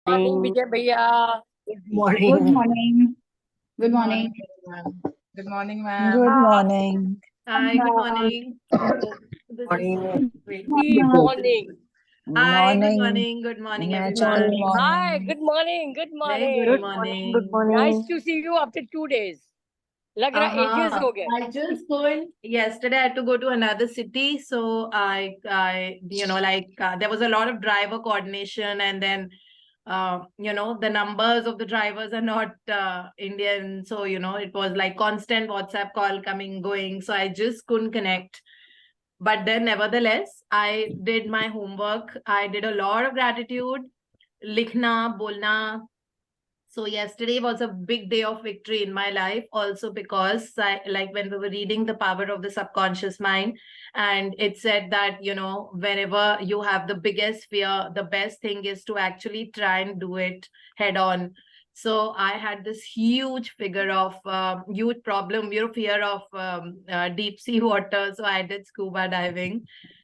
Morning morning. विजय भैया। Good Good morning. morning. Good Good morning. morning, everyone. Good morning, ma'am. Good हाँ, morning. Hi, good morning. This is Morning. wait. Good morning. Hi, good Morning. morning. Good morning, मैं Good चल everyone. morning. Hi, morning. Good morning, good Very good morning. Good morning. Good morning. Nice morning. To see you after 2 days। लग रहा edges Uh-huh. हो गए। I just going yesterday. I had to go to another city, so there was a lot of driver coordination, and then the numbers of the drivers are not Indian, so it was like constant WhatsApp call coming going. So I just couldn't connect. But then, nevertheless, I did my homework. I did a lot of gratitude, likhna, bolna. So yesterday was a big day of victory in my life, also because like when we were reading The Power of the Subconscious Mind, and it said that, whenever you have the biggest fear, the best thing is to actually try and do it head on. So I had this huge huge problem, fear of deep sea water. So I did scuba diving.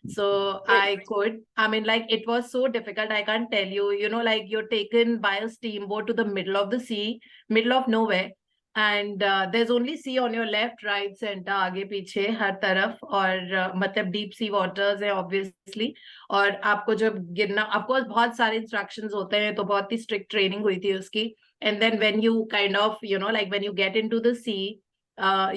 So like it was so difficult. I can't tell you, like you're taken by a steamboat to the middle of the sea, middle of nowhere. And there's only sea on your left, right, center, आगे पीछे हर तरफ और मतलब deep sea waters है obviously. और आपको जब गिरना, आपको बहुत सारे इंस्ट्रक्शंस होते हैं, तो बहुत ही स्ट्रिक्ट ट्रेनिंग हुई थी उसकी. And then when you kind of like when you get into the sea,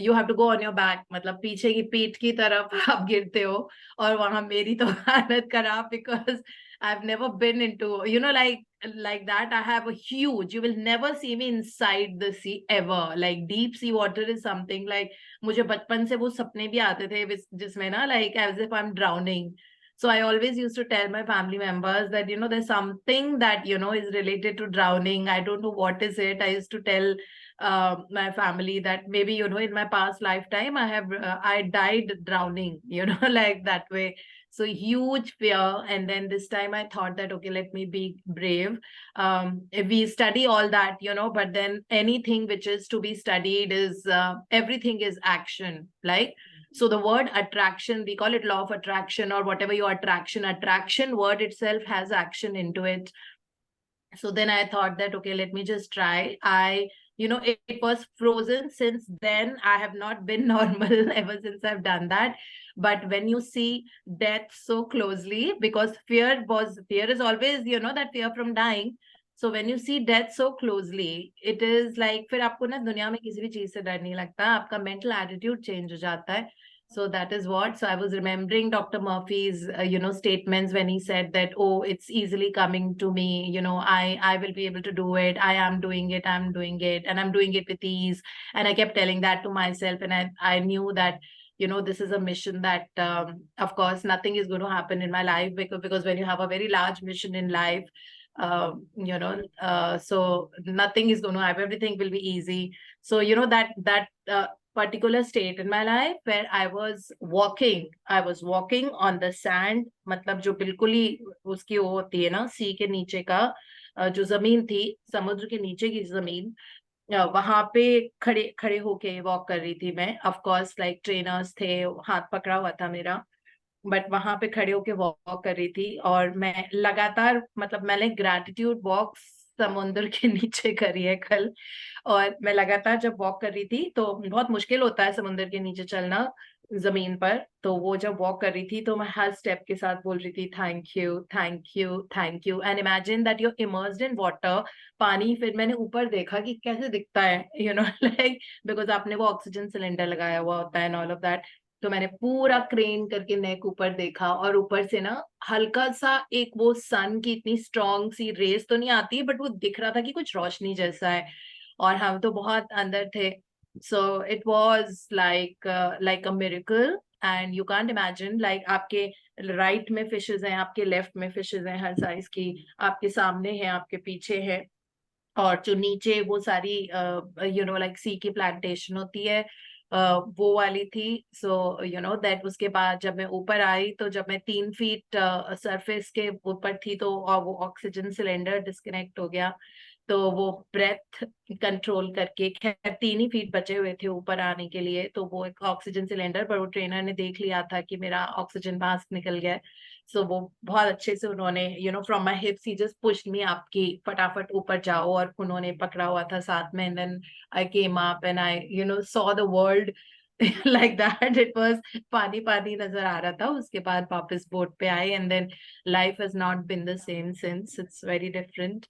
you have to go on your back, मतलब पीछे की पीठ की तरफ आप गिरते हो. और वहां मेरी तो हालत खराब, because I've never been into, like that. I have a huge, you will never see me inside the sea ever. Like deep sea water is something like, मुझे बचपन से वो सपने भी आते थे जिसमें ना, like as if I'm drowning. So I always used to tell my family members that, there's something that, is related to drowning. I don't know what is it. I used to tell my family that maybe, in my past lifetime, I died drowning, like that way. So huge fear. And then this time I thought that, okay, let me be brave. If we study all that, but then anything which is to be studied is everything is action. Like, so the word attraction, we call it law of attraction or whatever your attraction word itself has action into it. So then I thought that, okay, let me just try. It was frozen. Since then I have not been normal ever since I've done that. But when you see death so closely, because fear is always, that fear from dying. So when you see death so closely, it is like, फिर आपको ना दुनिया में किसी भी चीज से डर नहीं लगता, आपका mental attitude change हो जाता है. So that is what. So I was remembering Dr. Murphy's, statements when he said that, oh, it's easily coming to me. I will be able to do it. I am doing it. I'm doing it, and I'm doing it with ease. And I kept telling that to myself, and I knew that, this is a mission that, of course, nothing is going to happen in my life, because when you have a very large mission in life, so nothing is going to happen. Everything will be easy. So that particular state in my life where I was walking on the sand, मतलब जो बिल्कुल ही उसकी वो होती है ना, सी के नीचे का जो जमीन थी, समुद्र के नीचे की जमीन, वहां पे खड़े खड़े होके वॉक कर रही थी मैं. ऑफ कोर्स लाइक ट्रेनर्स थे, हाथ पकड़ा हुआ था मेरा, बट वहां पे खड़े होके वॉक कर रही थी. और मैं लगातार, मतलब मैंने ग्रैटिट्यूड वॉक समुद्र के नीचे करी है कल. और मैं लगातार जब वॉक कर रही थी, तो बहुत मुश्किल होता है समुद्र के नीचे चलना जमीन पर. तो वो जब वॉक कर रही थी, तो मैं हर स्टेप के साथ बोल रही थी, thank you, thank you, thank you. And imagine that you immersed in water, पानी. फिर मैंने ऊपर देखा कि कैसे दिखता है, लाइक बिकॉज आपने वो ऑक्सीजन सिलेंडर लगाया हुआ होता है एंड ऑल ऑफ दैट. तो मैंने पूरा क्रेन करके नेक ऊपर देखा, और ऊपर से ना हल्का सा एक वो सन की इतनी स्ट्रॉन्ग सी रेस तो नहीं आती, बट वो दिख रहा था कि कुछ रोशनी जैसा है. और हम तो बहुत अंदर थे. So it was like a miracle. And you can't imagine, like आपके राइट में फिशेज हैं, आपके लेफ्ट में फिशेज हैं हर साइज की, आपके सामने है, आपके पीछे है. और जो नीचे वो सारी लाइक सी की प्लांटेशन होती है, वो वाली थी. So that. उसके बाद जब मैं ऊपर आई, तो जब मैं 3 फीट सरफेस के ऊपर थी, तो वो ऑक्सीजन सिलेंडर डिस्कनेक्ट हो गया. तो वो ब्रेथ कंट्रोल करके, खैर 3 ही फीट बचे हुए थे ऊपर आने के लिए, तो वो एक ऑक्सीजन सिलेंडर, पर वो ट्रेनर ने देख लिया था कि मेरा ऑक्सीजन मास्क निकल गया है. सो वो बहुत अच्छे से उन्होंने from my हिप्स he just pushed me up की फटाफट ऊपर जाओ, और उन्होंने पकड़ा हुआ था साथ में, and then I came up and I saw the world like that. It was पानी पानी नजर आ रहा था. उसके बाद वापस बोट पे आए, and then life has not been the same since. It's very different.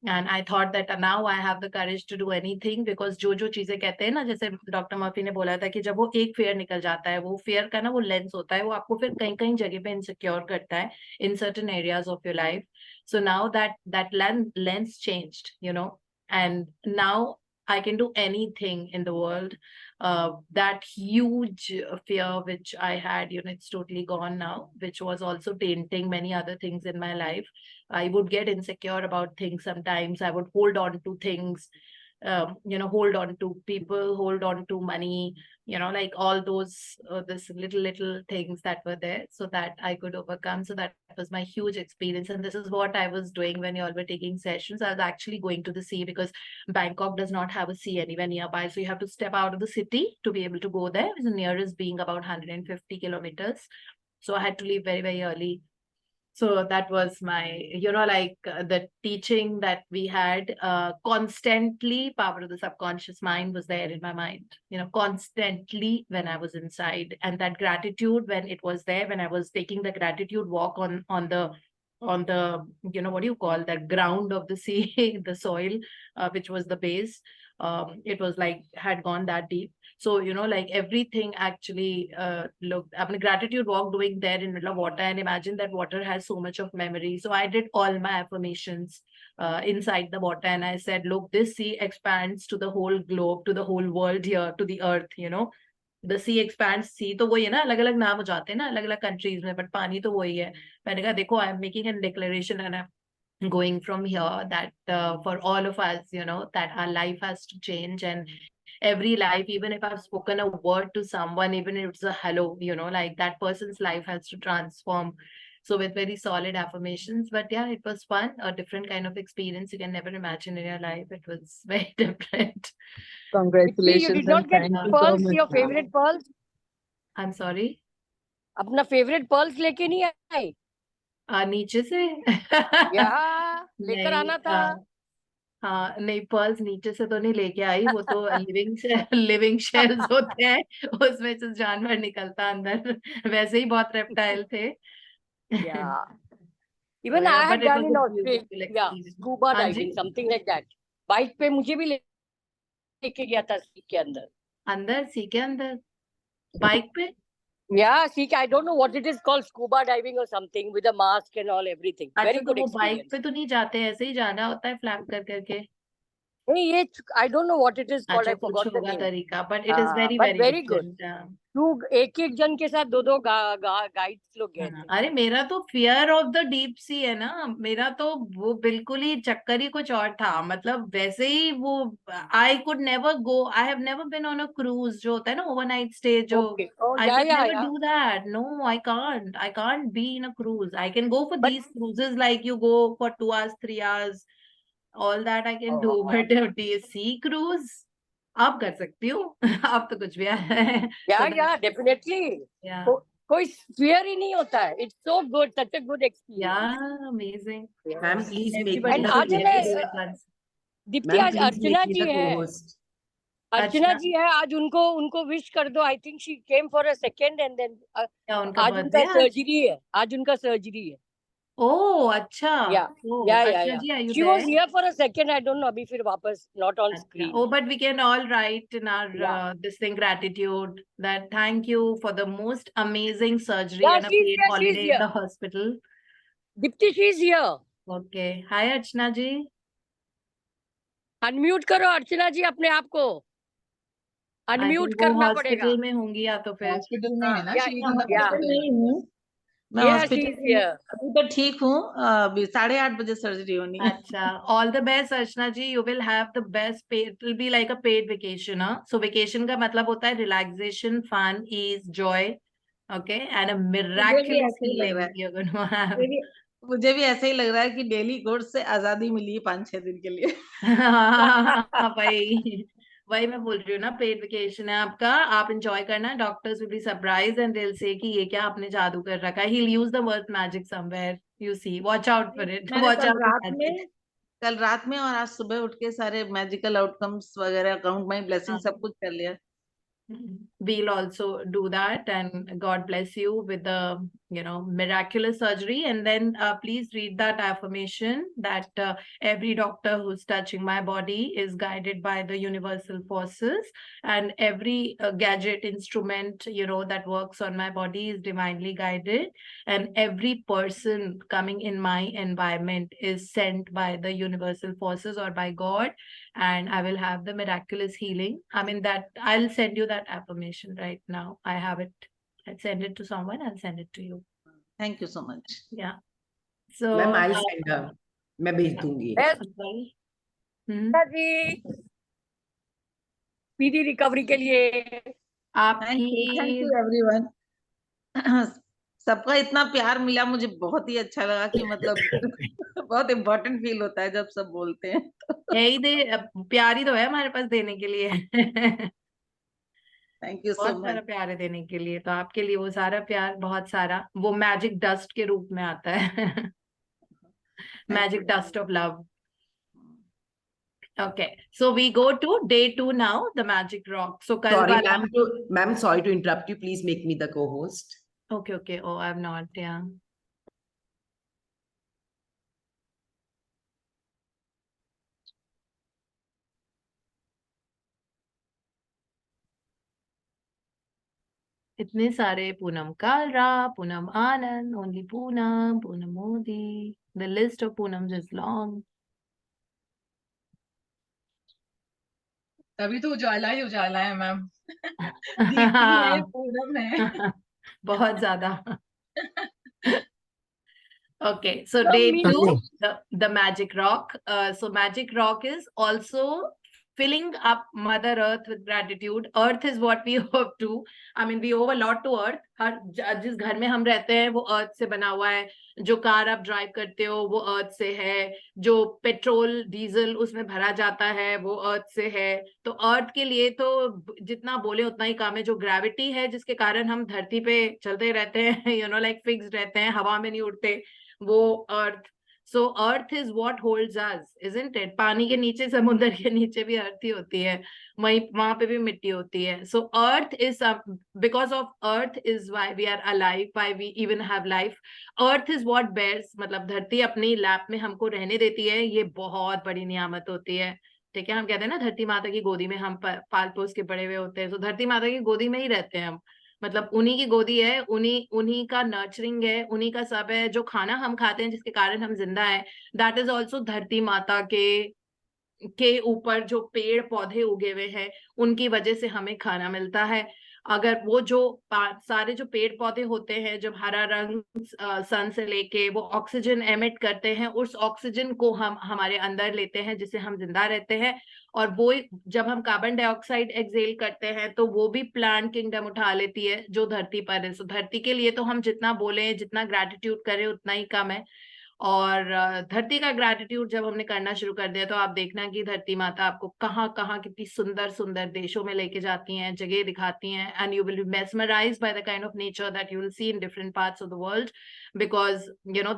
And I thought that now I have the courage to do anything, because जो चीजें कहते हैं ना, जैसे डॉक्टर मर्फी ने बोला था कि जब वो एक फेयर निकल जाता है, वो फेयर का ना वो लेंस होता है, वो आपको फिर कहीं कहीं जगह पे इनसिक्योर करता है in certain areas of your life. So now that lens changed, and now I can do anything in the world. That huge fear which I had, it's totally gone now, which was also tainting many other things in my life. I would get insecure about things sometimes. I would hold on to things, hold on to people, hold on to money, like all those this little things that were there, so that I could overcome. So that was my huge experience. And this is what I was doing when you all were taking sessions. I was actually going to the sea, because Bangkok does not have a sea anywhere nearby. So you have to step out of the city to be able to go there, the nearest being about 150 kilometers. So I had to leave very, very early. So that was my, the teaching that we had, constantly. Power of the subconscious mind was there in my mind, constantly when I was inside. And that gratitude, when it was there, when I was taking the gratitude walk on the, what do you call that, ground of the sea, the soil, which was the base. It was like, had gone that deep. So, like everything actually looked, I mean, gratitude walk doing there in middle of water, and imagine that water has so much of memory. So I did all my affirmations inside the water, and I said, look, this sea expands to the whole globe, to the whole world here, to the earth, the sea expands. Sea तो वही है ना, अलग अलग नाम हो जाते हैं ना अलग अलग कंट्रीज में, बट पानी तो वही है. मैंने कहा देखो, I am making an declaration and I going from here, that for all of us, that our life has to change. And every life, even if I've spoken a word to someone, even if it's a hello, like that person's life has to transform. So with very solid affirmations. But yeah, it was fun, a different kind of experience you can never imagine in your life. It was very different. Dipti, you Congratulations did not and get thank you so pearls, much. your favorite pearls? I'm sorry. अपना favorite pearls लेके नहीं आई? नीचे से यहाँ लेकर नहीं, आना था. हाँ नहीं, पर्ल्स नीचे से तो नहीं लेके आई. वो तो लिविंग शेल्स होते हैं, उसमें से जानवर निकलता अंदर. वैसे ही बहुत रेप्टाइल थे. Yeah. Even I But had it done was in a Australia, beautiful experience. scuba हाँ जी, diving, something like that. Bike पे मुझे भी लेके गया था सी के अंदर. अंदर सी के अंदर बाइक पे. Yeah, see, I don't know what it is called, scuba diving or something, with a mask and all, everything. अच्छा, Very तो good वो बाइक experience. पे तो नहीं जाते, ऐसे ही जाना होता है फ्लैप कर करके. नहीं, ये I don't know what it is called. अच्छा, I कुछ forgot the होगा name. तरीका, but it is very, But very very good. different. तू एक एक जन के साथ दो गाइड्स लोग गए थे. अरे मेरा तो fear of the deep sea है ना. मेरा तो वो बिल्कुल ही चक्कर ही कुछ और था. मतलब वैसे ही वो, I could never go, I have never been on a cruise, जो होता है ना ओवरनाइट स्टे, जो Okay. Oh, I could never yeah. Do that. No, I can't be in a cruise. I can go for But these cruises, like you go for 2 hours 3 hours, all that I can do. But sea cruise आप कर सकती हूँ. आप तो कुछ भी है. yeah, definitely. Yeah. कोई fear ही नहीं होता है. It's so good, such a good experience. Yeah, amazing. Ma'am, please make Everybody And me आज the है should do ना, it once. दीप्ति, Ma'am, आज please Archana make me ji the है. co-host. अर्चना अच्छा, जी है आज. उनको विश कर दो. I think she came for a second and then क्या उनका आज बर्थडे उनका आज? सर्जरी है. आज उनका सर्जरी है. ओह अच्छा. Yeah. Oh Yeah. Archana ji, are you She was there? here for a second. I don't know. अभी फिर वापस not on अच्छा. screen. Oh, but we can all write in our Yeah. this thing, gratitude, that thank you for the most amazing surgery Yeah, and a she's paid here. She's holiday in here. the hospital. Deepti, she is here. Okay. Hi Archana ji. Unmute करो अर्चना जी अपने आप को. I unmute think वो करना पड़ेगा. Hospital में होंगी या तो फिर. हॉस्पिटल में है ना, Yeah, शी yeah. हॉस्पिटल नहीं हूँ मैं. Yeah, she हॉस्पिटल is में here. अभी तो ठीक हूँ. अभी 8:30 बजे सर्जरी होनी है. Acha. All the best, Archana ji. You will have the best pay. It will be like a paid vacation, huh? So vacation का मतलब होता है relaxation, fun, ease, joy, okay, and a मुझे भी miraculous ऐसा ही लग healing रहा है. you're going to have. मुझे भी ऐसा ही लग रहा है कि डेली कोर्स से आजादी मिली है 5-6 दिन के लिए. भाई वही मैं बोल रही हूँ ना, पेड वेकेशन है आपका, आप एंजॉय करना, doctors will be surprised and they will say कि ये क्या आपने जादू कर रखा है, he will use the word magic somewhere, you see, watch out for it, मैंने वॉच आउट मैजिक। कल रात में और आज सुबह उठ के सारे मैजिकल आउटकम्स वगैरह, काउंट माई ब्लेसिंग, सब कुछ कर लिया। We'll also do that, and God bless you with the miraculous surgery. And then please read that affirmation that every doctor who's touching my body is guided by the universal forces, and every gadget instrument that works on my body is divinely guided, and every person coming in my environment is sent by the universal forces or by God, and I will have the miraculous healing. I mean, that I'll send you that affirmation right now. I have it. I'll send it to someone. I'll send it to you. Thank you so much. Yeah. So ma'am I send her, मैं भेज दूंगी। जी speedy recovery के लिए thank आपकी you everyone. सबका इतना प्यार मिला, मुझे बहुत ही अच्छा लगा कि मतलब बहुत इम्पोर्टेंट फील होता है जब सब बोलते हैं। यही दे, प्यार ही तो है हमारे पास देने के लिए। थैंक यू सो बहुत सारा मच। प्यार है देने के लिए, तो आपके लिए वो सारा प्यार, बहुत सारा, वो मैजिक डस्ट के रूप में आता है। Magic dust of love. Okay, so we go to day 2 now, the magic rock. So कल सॉरी वाला, ma'am, sorry to interrupt you, please make me the co-host. okay, oh, I'm not, yeah. इतने सारे पूनम कालरा, पूनम आनंद, only Poonam Modi, the list of Poonam's is long. तभी तो उजाला ही उजाला है ma'am. Deepti है, पूनम है। बहुत ज्यादा। Okay, so day 2, the magic rock. So magic rock is also filling up Mother Earth with gratitude. Earth is what we owe to. I mean, we owe a lot to Earth. हर जिस घर में हम रहते हैं वो Earth से बना हुआ है। जो कार आप ड्राइव करते हो वो Earth से है। जो पेट्रोल डीजल उसमें भरा जाता है वो Earth से है। तो Earth के लिए तो जितना बोले उतना ही कम है। जो ग्रेविटी है जिसके कारण हम धरती पे चलते रहते हैं, लाइक फिक्स्ड रहते हैं, हवा में नहीं उड़ते, वो earth. So earth is what holds us, isn't it? पानी के नीचे, समुद्र के नीचे भी अर्थ ही होती है, वहां पे भी मिट्टी होती है। So earth is, because of earth is why we are alive, why we even have life. Earth is what bears, मतलब धरती अपनी लैप में हमको रहने देती है, ये बहुत बड़ी नियामत होती है। ठीक है, हम कहते हैं ना धरती माता की गोदी में हम पाल पोस के बड़े हुए होते हैं, तो धरती माता की गोदी में ही रहते हैं हम, मतलब उन्हीं की गोदी है, उन्हीं का नर्चरिंग है, उन्हीं का सब है। जो खाना हम खाते हैं जिसके कारण हम जिंदा हैं, दैट इज ऑल्सो धरती माता के ऊपर जो पेड़ पौधे उगे हुए हैं उनकी वजह से हमें खाना मिलता है। अगर वो जो सारे जो पेड़ पौधे होते हैं, जब हरा रंग सन से लेके वो ऑक्सीजन एमिट करते हैं, उस ऑक्सीजन को हम हमारे अंदर लेते हैं जिससे हम जिंदा रहते हैं। और वो जब हम कार्बन डाइऑक्साइड एक्सेल करते हैं तो वो भी प्लांट किंगडम उठा लेती है जो धरती पर है। सो धरती के लिए तो हम जितना बोले, जितना ग्रैटिट्यूड करें उतना ही कम है। और धरती का ग्रैटिट्यूड जब हमने करना शुरू कर दिया तो आप देखना कि धरती माता आपको कहाँ कहाँ कितनी सुंदर सुंदर देशों में लेके जाती हैं, जगह दिखाती हैं, and you will be mesmerized by the kind of nature that you will see in different parts of the world, because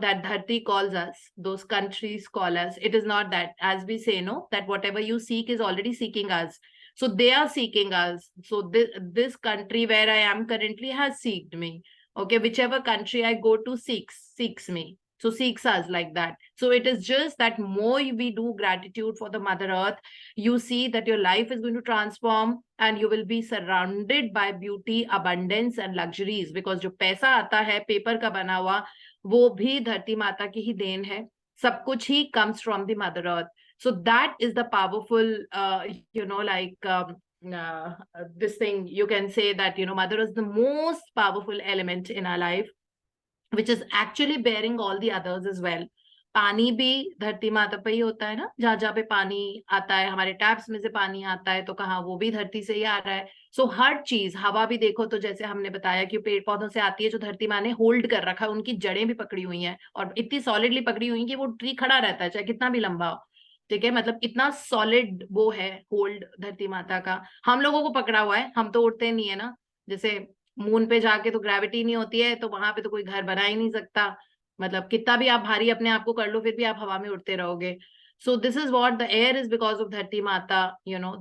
that dharti calls us, those countries call us. It is not that, as we say, no, that whatever you seek is already seeking us. So they are seeking us. So this country where I am currently has seeked me. Okay, whichever country I go to seeks me. So seeks us like that. So it is just that more we do gratitude for the Mother Earth, you see that your life is going to transform and you will be surrounded by beauty, abundance and luxuries. Because जो पैसा आता है paper का बना हुआ, वो भी धरती माता की ही देन है। सब कुछ ही comes from the Mother Earth. So that is the powerful, this thing, you can say that, Mother is the most powerful element in our life, which is actually bearing all the others as well. पानी भी धरती माता पे ही होता है ना, जहाँ जहाँ पे पानी आता है, हमारे टैप्स में से पानी आता है तो कहाँ, वो भी धरती से ही आ रहा है। सो हर चीज, हवा भी देखो तो जैसे हमने बताया कि पेड़ पौधों से आती है, जो धरती माँ ने होल्ड कर रखा है, उनकी जड़ें भी पकड़ी हुई हैं और इतनी सॉलिडली पकड़ी हुई हैं कि वो ट्री खड़ा रहता है चाहे कितना भी लंबा हो। ठीक है, मतलब इतना सॉलिड वो है होल्ड धरती माता का। हम लोगों को पकड़ा हुआ है, हम तो उड़ते नहीं है ना। जैसे मून पे जाके तो ग्रेविटी नहीं होती है, तो वहां पे तो कोई घर बना ही नहीं सकता। मतलब कितना भी आप भारी अपने आप को कर लो, फिर भी आप हवा में उड़ते रहोगे। So this is what the air is because of Dharti Mata,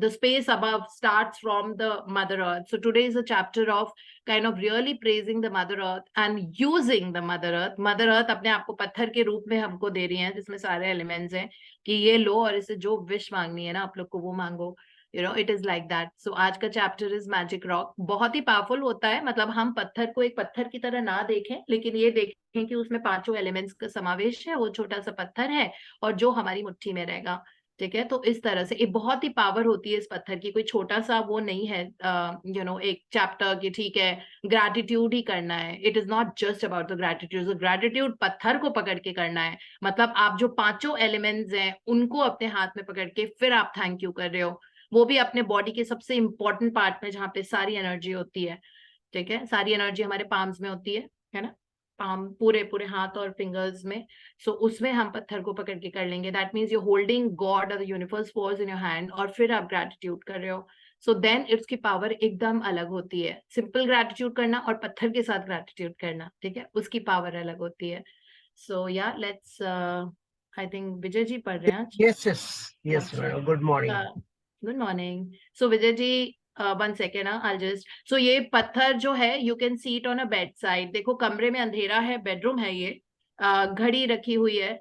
the space above starts from the Mother Earth. So today is a chapter of kind of really praising the Mother Earth and using the Mother Earth. Mother Earth अपने आप को पत्थर के रूप में हमको दे रही है, जिसमें सारे एलिमेंट्स हैं कि ये लो और इसे जो विश मांगनी है ना आप लोग को वो मांगो। It is like that. So आज का चैप्टर इज मैजिक रॉक। बहुत ही पावरफुल होता है, मतलब हम पत्थर को एक पत्थर की तरह ना देखें, लेकिन ये देखें कि उसमें 5 एलिमेंट्स का समावेश है। वो छोटा सा पत्थर है और जो हमारी मुट्ठी में रहेगा। ठीक है, तो इस तरह से ये बहुत ही पावर होती है इस पत्थर की। कोई छोटा सा वो नहीं है एक चैप्टर की ठीक है ग्रैटिट्यूड ही करना है। It is not just about the gratitude. Gratitude पत्थर को पकड़ के करना है, मतलब आप जो 5 एलिमेंट्स हैं उनको अपने हाथ में पकड़ के फिर आप थैंक यू कर रहे हो। वो भी अपने बॉडी के सबसे इंपॉर्टेंट पार्ट में जहाँ पे सारी एनर्जी होती है। ठीक है, सारी एनर्जी हमारे पाम्स में होती है ना, पाम पूरे पूरे हाथ और फिंगर्स में। सो उसमें हम पत्थर को पकड़ के कर लेंगे। That means you holding God और the universe force in your hand, और फिर आप ग्रैटिट्यूड कर रहे हो। सो देन इसकी पावर एकदम अलग होती है। सिंपल ग्रैटिट्यूड करना और पत्थर के साथ ग्रैटिट्यूड करना, ठीक है, उसकी पावर अलग होती है। सो या let's I think Vijay ji पढ़ रहे हैं आज। Yes, madam. Good morning. Good morning. So Vijay ji 1 second, I'll just so ये पत्थर जो है you can see it on a bed side. देखो कमरे में अंधेरा है, बेडरूम है ये, घड़ी रखी हुई है,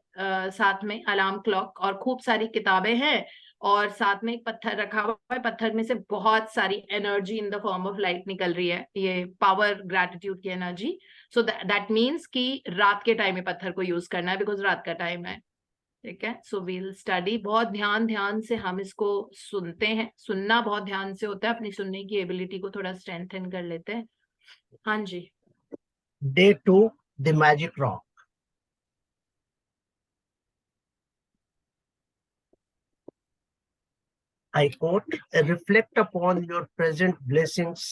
साथ में अलार्म क्लॉक और खूब सारी किताबें हैं, और साथ में एक पत्थर रखा हुआ है। पत्थर में से बहुत सारी energy in the form of light निकल रही है, ये पावर ग्रैटिट्यूड की एनर्जी। सो दैट मीन्स कि रात के टाइम में पत्थर को यूज करना है, बिकॉज रात का टाइम है। ठीक है, सो वील स्टडी। बहुत ध्यान से हम इसको सुनते हैं। सुनना बहुत ध्यान से होता है, अपनी सुनने की एबिलिटी को थोड़ा स्ट्रेंथन कर लेते हैं। हाँ जी। Day 2, the magic rock. I quote, reflect upon your present blessings,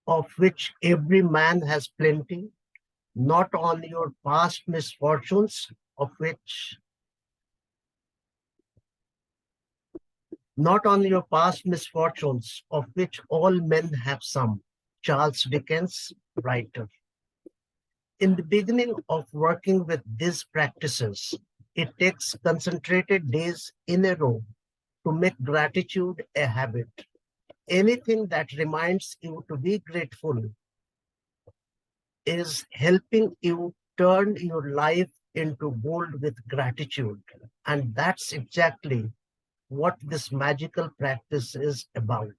of which every man has plenty, not on your past misfortunes, of which not on your past misfortunes, of which all men have some. Charles Dickens, writer. In the beginning of working with these practices, it takes concentrated days in a row to make gratitude a habit. Anything that reminds you to be grateful is helping you turn your life into gold with gratitude. And that's exactly what this magical practice is about.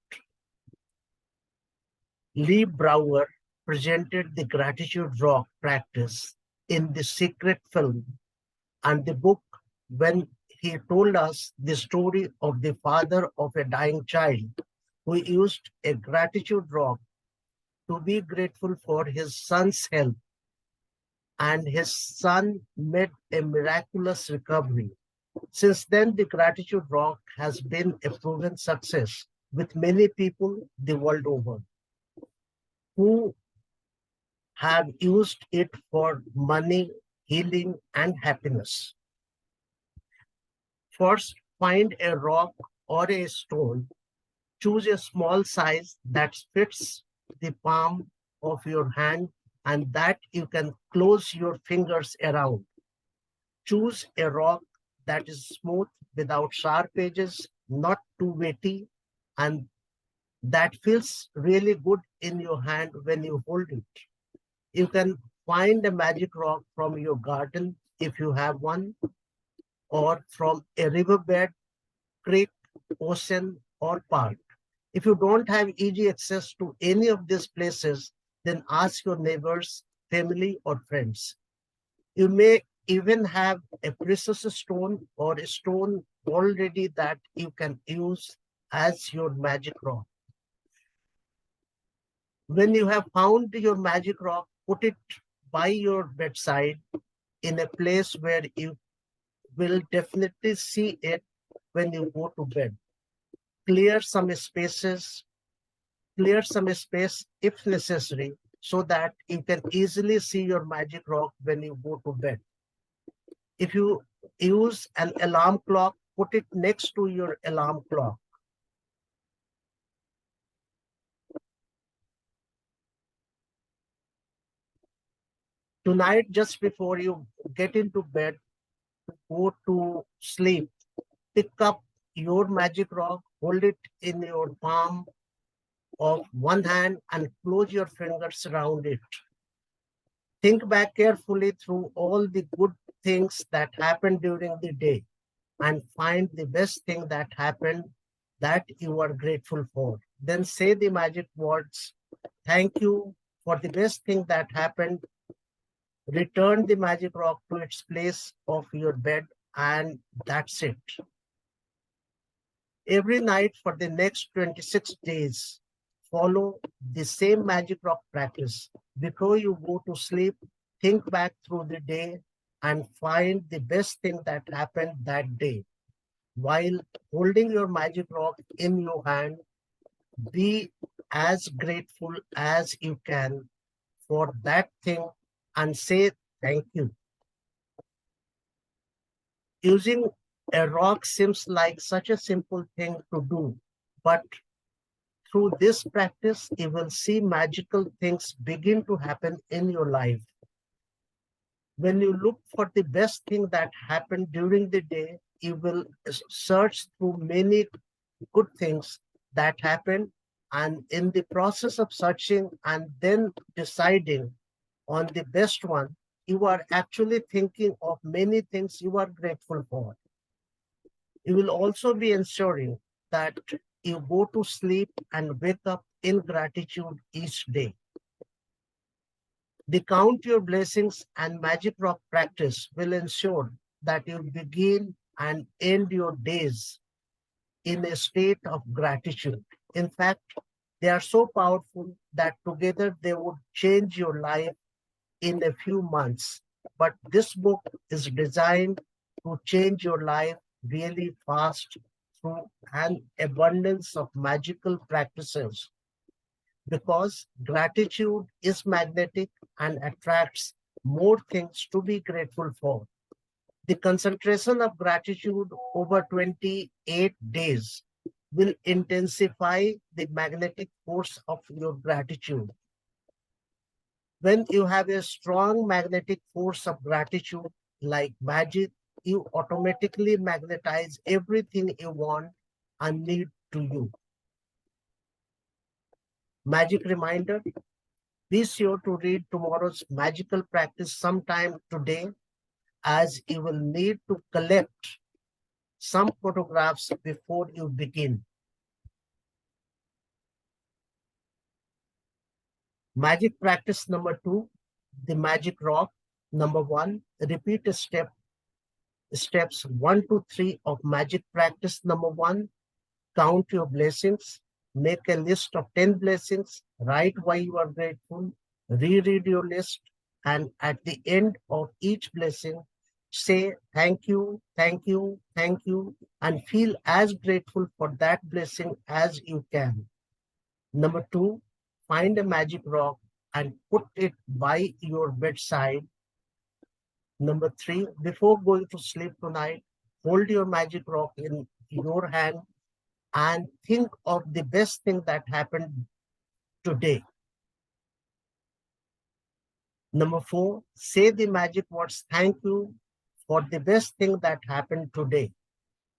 Lee Brower presented the gratitude rock practice in The Secret film and the book when he told us the story of the father of a dying child who used a gratitude rock to be grateful for his son's health, and his son made a miraculous recovery. Since then, the gratitude rock has been a proven success with many people the world over who have used it for money, healing, and happiness. First, find a rock or a stone. Choose a small size that fits the palm of your hand and that you can close your fingers around. Choose a rock that is smooth without sharp edges, not too weighty, and that feels really good in your hand when you hold it. You can find a magic rock from your garden if you have one, or from a riverbed, creek, ocean, or park. If you don't have easy access to any of these places, then ask your neighbors, family, or friends. You may even have a precious stone or a stone already that you can use as your magic rock. When you have found your magic rock, put it by your bedside in a place where you will definitely see it when you go to bed. Clear some space if necessary, so that you can easily see your magic rock when you go to bed. If you use an alarm clock put it next to your alarm clock. Tonight, just before you get into bed, go to sleep, pick up your magic rock, hold it in your palm of one hand and close your fingers around it. Think back carefully through all the good things that happened during the day and find the best thing that happened that you are grateful for. Then say the magic words, thank you for the best thing that happened. Return the magic rock to its place of your bed, and that's it. Every night for the next 26 days, follow the same magic rock practice. Before you go to sleep, think back through the day and find the best thing that happened that day. While holding your magic rock in your hand, be as grateful as you can for that thing and say thank you. Using a rock seems like such a simple thing to do, but through this practice, you will see magical things begin to happen in your life. When you look for the best thing that happened during the day, you will search through many good things that happened. And in the process of searching and then deciding on the best one, you are actually thinking of many things you are grateful for. You will also be ensuring that you go to sleep and wake up in gratitude each day. The Count Your Blessings and Magic Rock practice will ensure that you begin and end your days in a state of gratitude. In fact, they are so powerful that together they would change your life in a few months. But this book is designed to change your life really fast through an abundance of magical practices, because gratitude is magnetic and attracts more things to be grateful for. The concentration of gratitude over 28 days will intensify the magnetic force of your gratitude. When you have a strong magnetic force of gratitude like magic, you automatically magnetize everything you want and need to you. Magic reminder, be sure to read tomorrow's magical practice sometime today, as you will need to collect some photographs before you begin. Magic practice number 2, the magic rock. Number 1, repeat steps 1 to 3 of magic practice number 1. Count your blessings. Make a list of 10 blessings. Write why you are grateful. Reread your list. And at the end of each blessing, say thank you, thank you, thank you, and feel as grateful for that blessing as you can. Number 2, find a magic rock and put it by your bedside. Number 3, before going to sleep tonight, hold your magic rock in your hand and think of the best thing that happened today. Number 4, say the magic words, thank you for the best thing that happened today.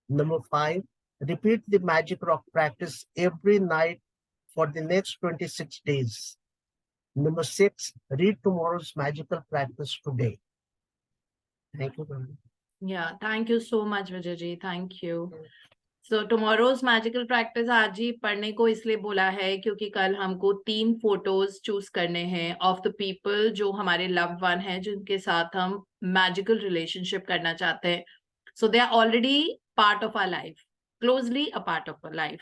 Number 5, repeat the magic rock practice every night for the next 26 days. Number 6, read tomorrow's magical practice today. Thank you. Yeah, thank you so much, Vijay ji. Thank you. So tomorrow's magical practice आज ही पढ़ने को इसलिए बोला है क्योंकि कल हमको 3 photos choose करने हैं ऑफ द पीपल जो हमारे लव्ड वन है, जिनके साथ हम मैजिकल रिलेशनशिप करना चाहते हैं. So they are already part of our life, closely a part of our life,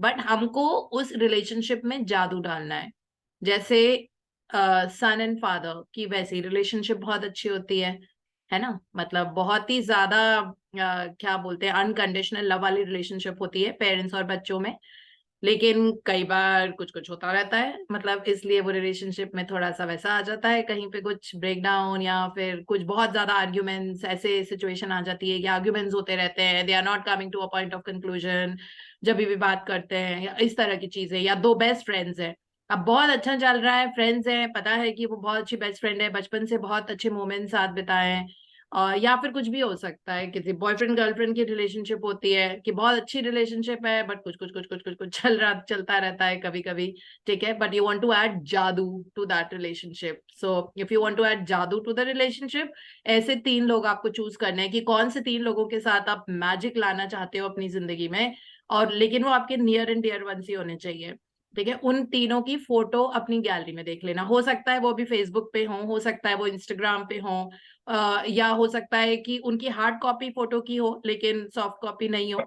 but हमको उस रिलेशनशिप में जादू डालना है. जैसे सन एंड फादर की वैसी रिलेशनशिप बहुत अच्छी होती है ना. मतलब बहुत ही ज्यादा क्या बोलते हैं, अनकंडीशनल लव वाली रिलेशनशिप होती है पेरेंट्स और बच्चों में. लेकिन कई बार कुछ कुछ होता रहता है, मतलब इसलिए वो रिलेशनशिप में थोड़ा सा वैसा आ जाता है, कहीं पे कुछ ब्रेक डाउन या फिर कुछ बहुत ज्यादा आर्ग्यूमेंट्स, ऐसे सिचुएशन आ जाती है कि आर्ग्यूमेंट्स होते रहते हैं, they are not coming to a point of conclusion जब भी बात करते हैं, या इस तरह की चीजें। या दो बेस्ट फ्रेंड्स हैं, अब बहुत अच्छा चल रहा है, फ्रेंड्स हैं, पता है कि वो बहुत अच्छी बेस्ट फ्रेंड है, बचपन से बहुत अच्छे मोमेंट साथ बिताए हैं, या फिर कुछ भी हो सकता है, किसी बॉयफ्रेंड गर्लफ्रेंड की रिलेशनशिप होती है कि बहुत अच्छी रिलेशनशिप है, बट कुछ कुछ कुछ कुछ कुछ कुछ चलता रहता है कभी कभी, ठीक है, but you want to add जादू to that relationship. So if you want to add जादू टू द रिलेशनशिप, ऐसे 3 लोग आपको चूज करने हैं कि कौन से 3 लोगों के साथ आप मैजिक लाना चाहते हो अपनी जिंदगी में, और लेकिन वो आपके नियर एंड डियर वंस ही होने चाहिए, ठीक है। उन तीनों की फोटो अपनी गैलरी में देख लेना, हो सकता है वो भी फेसबुक पे हो सकता है वो इंस्टाग्राम पे हो, या हो सकता है कि उनकी हार्ड कॉपी फोटो की हो लेकिन सॉफ्ट कॉपी नहीं हो,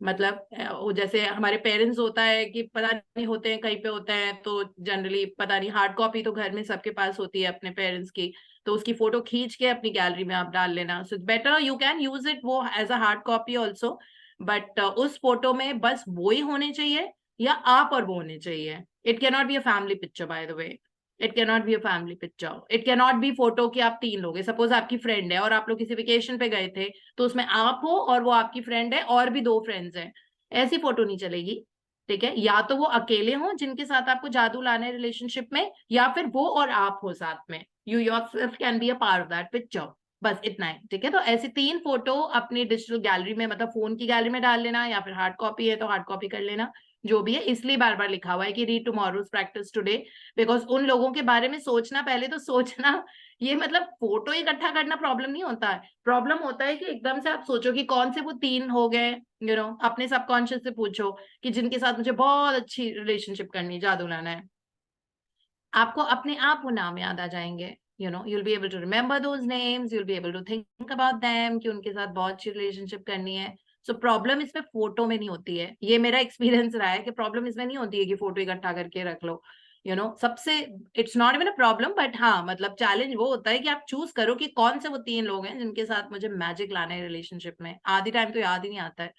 मतलब वो जैसे हमारे पेरेंट्स होता है कि पता नहीं होते हैं कहीं पे होते हैं, तो जनरली पता नहीं, हार्ड कॉपी तो घर में सबके पास होती है अपने पेरेंट्स की, तो उसकी फोटो खींच के अपनी गैलरी में आप डाल लेना। So better you can use it वो as a hard copy also, but उस फोटो में बस वो ही होने चाहिए या आप और वो होने चाहिए। It can not be a family picture, by the way, it can not be a family picture, it can not be photo कि आप 3 लोग हैं, सपोज आपकी फ्रेंड है और आप लोग किसी वेकेशन पे गए थे, तो उसमें आप हो और वो आपकी फ्रेंड है और भी 2 फ्रेंड्स हैं, ऐसी फोटो नहीं चलेगी, ठीक है। या तो वो अकेले हो जिनके साथ आपको जादू लाना है रिलेशनशिप में, या फिर वो और आप हो साथ में, you yourself can be a part of that picture, बस इतना है, ठीक है। तो ऐसे 3 फोटो अपनी डिजिटल गैलरी में, मतलब फोन की गैलरी में डाल लेना, या फिर हार्ड कॉपी है तो हार्ड कॉपी कर लेना, जो भी है। इसलिए बार बार लिखा हुआ है कि read tomorrow's practice today, because उन लोगों के बारे में सोचना, पहले तो सोचना, ये मतलब फोटो इकट्ठा करना प्रॉब्लम नहीं होता है, प्रॉब्लम होता है कि एकदम से आप सोचो कि कौन से वो 3 हो गए, अपने सबकॉन्शियस से पूछो कि जिनके साथ मुझे बहुत अच्छी रिलेशनशिप करनी है, जादू लाना है, आपको अपने आप वो नाम याद आ जाएंगे, you'll be able to remember those names, you'll be able to think about them कि उनके साथ बहुत अच्छी रिलेशनशिप करनी है। सो प्रॉब्लम इसमें फोटो में नहीं होती है, ये मेरा एक्सपीरियंस रहा है कि प्रॉब्लम इसमें नहीं होती है कि फोटो इकट्ठा करके रख लो, सबसे, it's not even a problem, but हाँ, मतलब चैलेंज वो होता है कि आप चूज करो कि कौन से वो 3 लोग हैं जिनके साथ मुझे मैजिक लाना है रिलेशनशिप में। आधी टाइम तो याद ही नहीं आता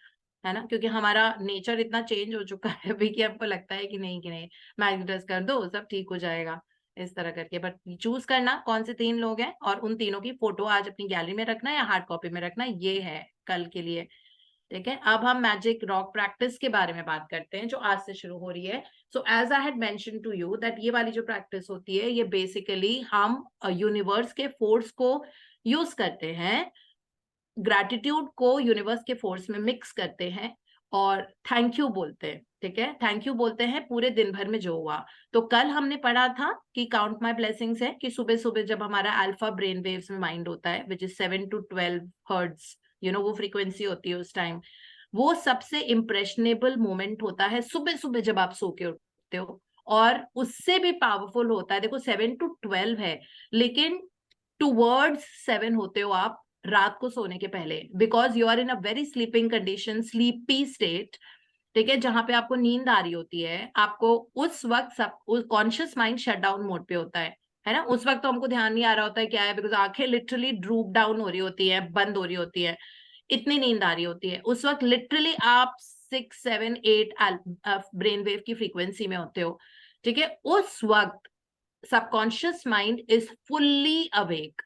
है ना, क्योंकि हमारा नेचर इतना चेंज हो चुका है अभी कि आपको लगता है कि नहीं मैजिक ड्रेस कर दो सब ठीक हो जाएगा, इस तरह करके। बट चूज करना कौन से 3 लोग हैं, और उन तीनों की फोटो आज अपनी गैलरी में रखना या हार्ड कॉपी में रखना, ये है कल के लिए, ठीक है। अब हम मैजिक रॉक प्रैक्टिस के बारे में बात करते हैं जो आज से शुरू हो रही है। So as I had mention to you that ये वाली जो प्रैक्टिस होती है, ये बेसिकली हम यूनिवर्स के फोर्स को यूज करते हैं, ग्रैटिट्यूड को यूनिवर्स के फोर्स में मिक्स करते हैं, और थैंक यू बोलते हैं, ठीक है, थैंक यू बोलते हैं पूरे दिन भर में जो हुआ। तो कल हमने पढ़ा था कि काउंट माई ब्लेसिंग्स है कि सुबह सुबह जब हमारा अल्फा ब्रेन वेव्स में माइंड होता है, विच इज 7 to 12 हर्ट्ज, वो फ्रीक्वेंसी होती है उस टाइम, वो सबसे इम्प्रेशनेबल मोमेंट होता है सुबह सुबह जब आप सो के उठते हो, और उससे भी पावरफुल होता है, देखो 7 to 12 है, लेकिन टूवर्ड्स 7 होते हो आप रात को सोने के पहले, because you are in a very sleeping condition, sleepy state, ठीक है, जहां पे आपको नींद आ रही होती है, आपको उस वक्त सब conscious mind shut down mode पे होता है ना, उस वक्त तो हमको ध्यान नहीं आ रहा होता है क्या है, बिकॉज आंखें लिटरली ड्रूप डाउन हो रही होती है, बंद हो रही होती है, इतनी नींद आ रही होती है उस वक्त, लिटरली आप 6, 7, 8 ब्रेन वेव की फ्रीक्वेंसी में होते हो, ठीक है। उस वक्त subconscious mind is fully awake,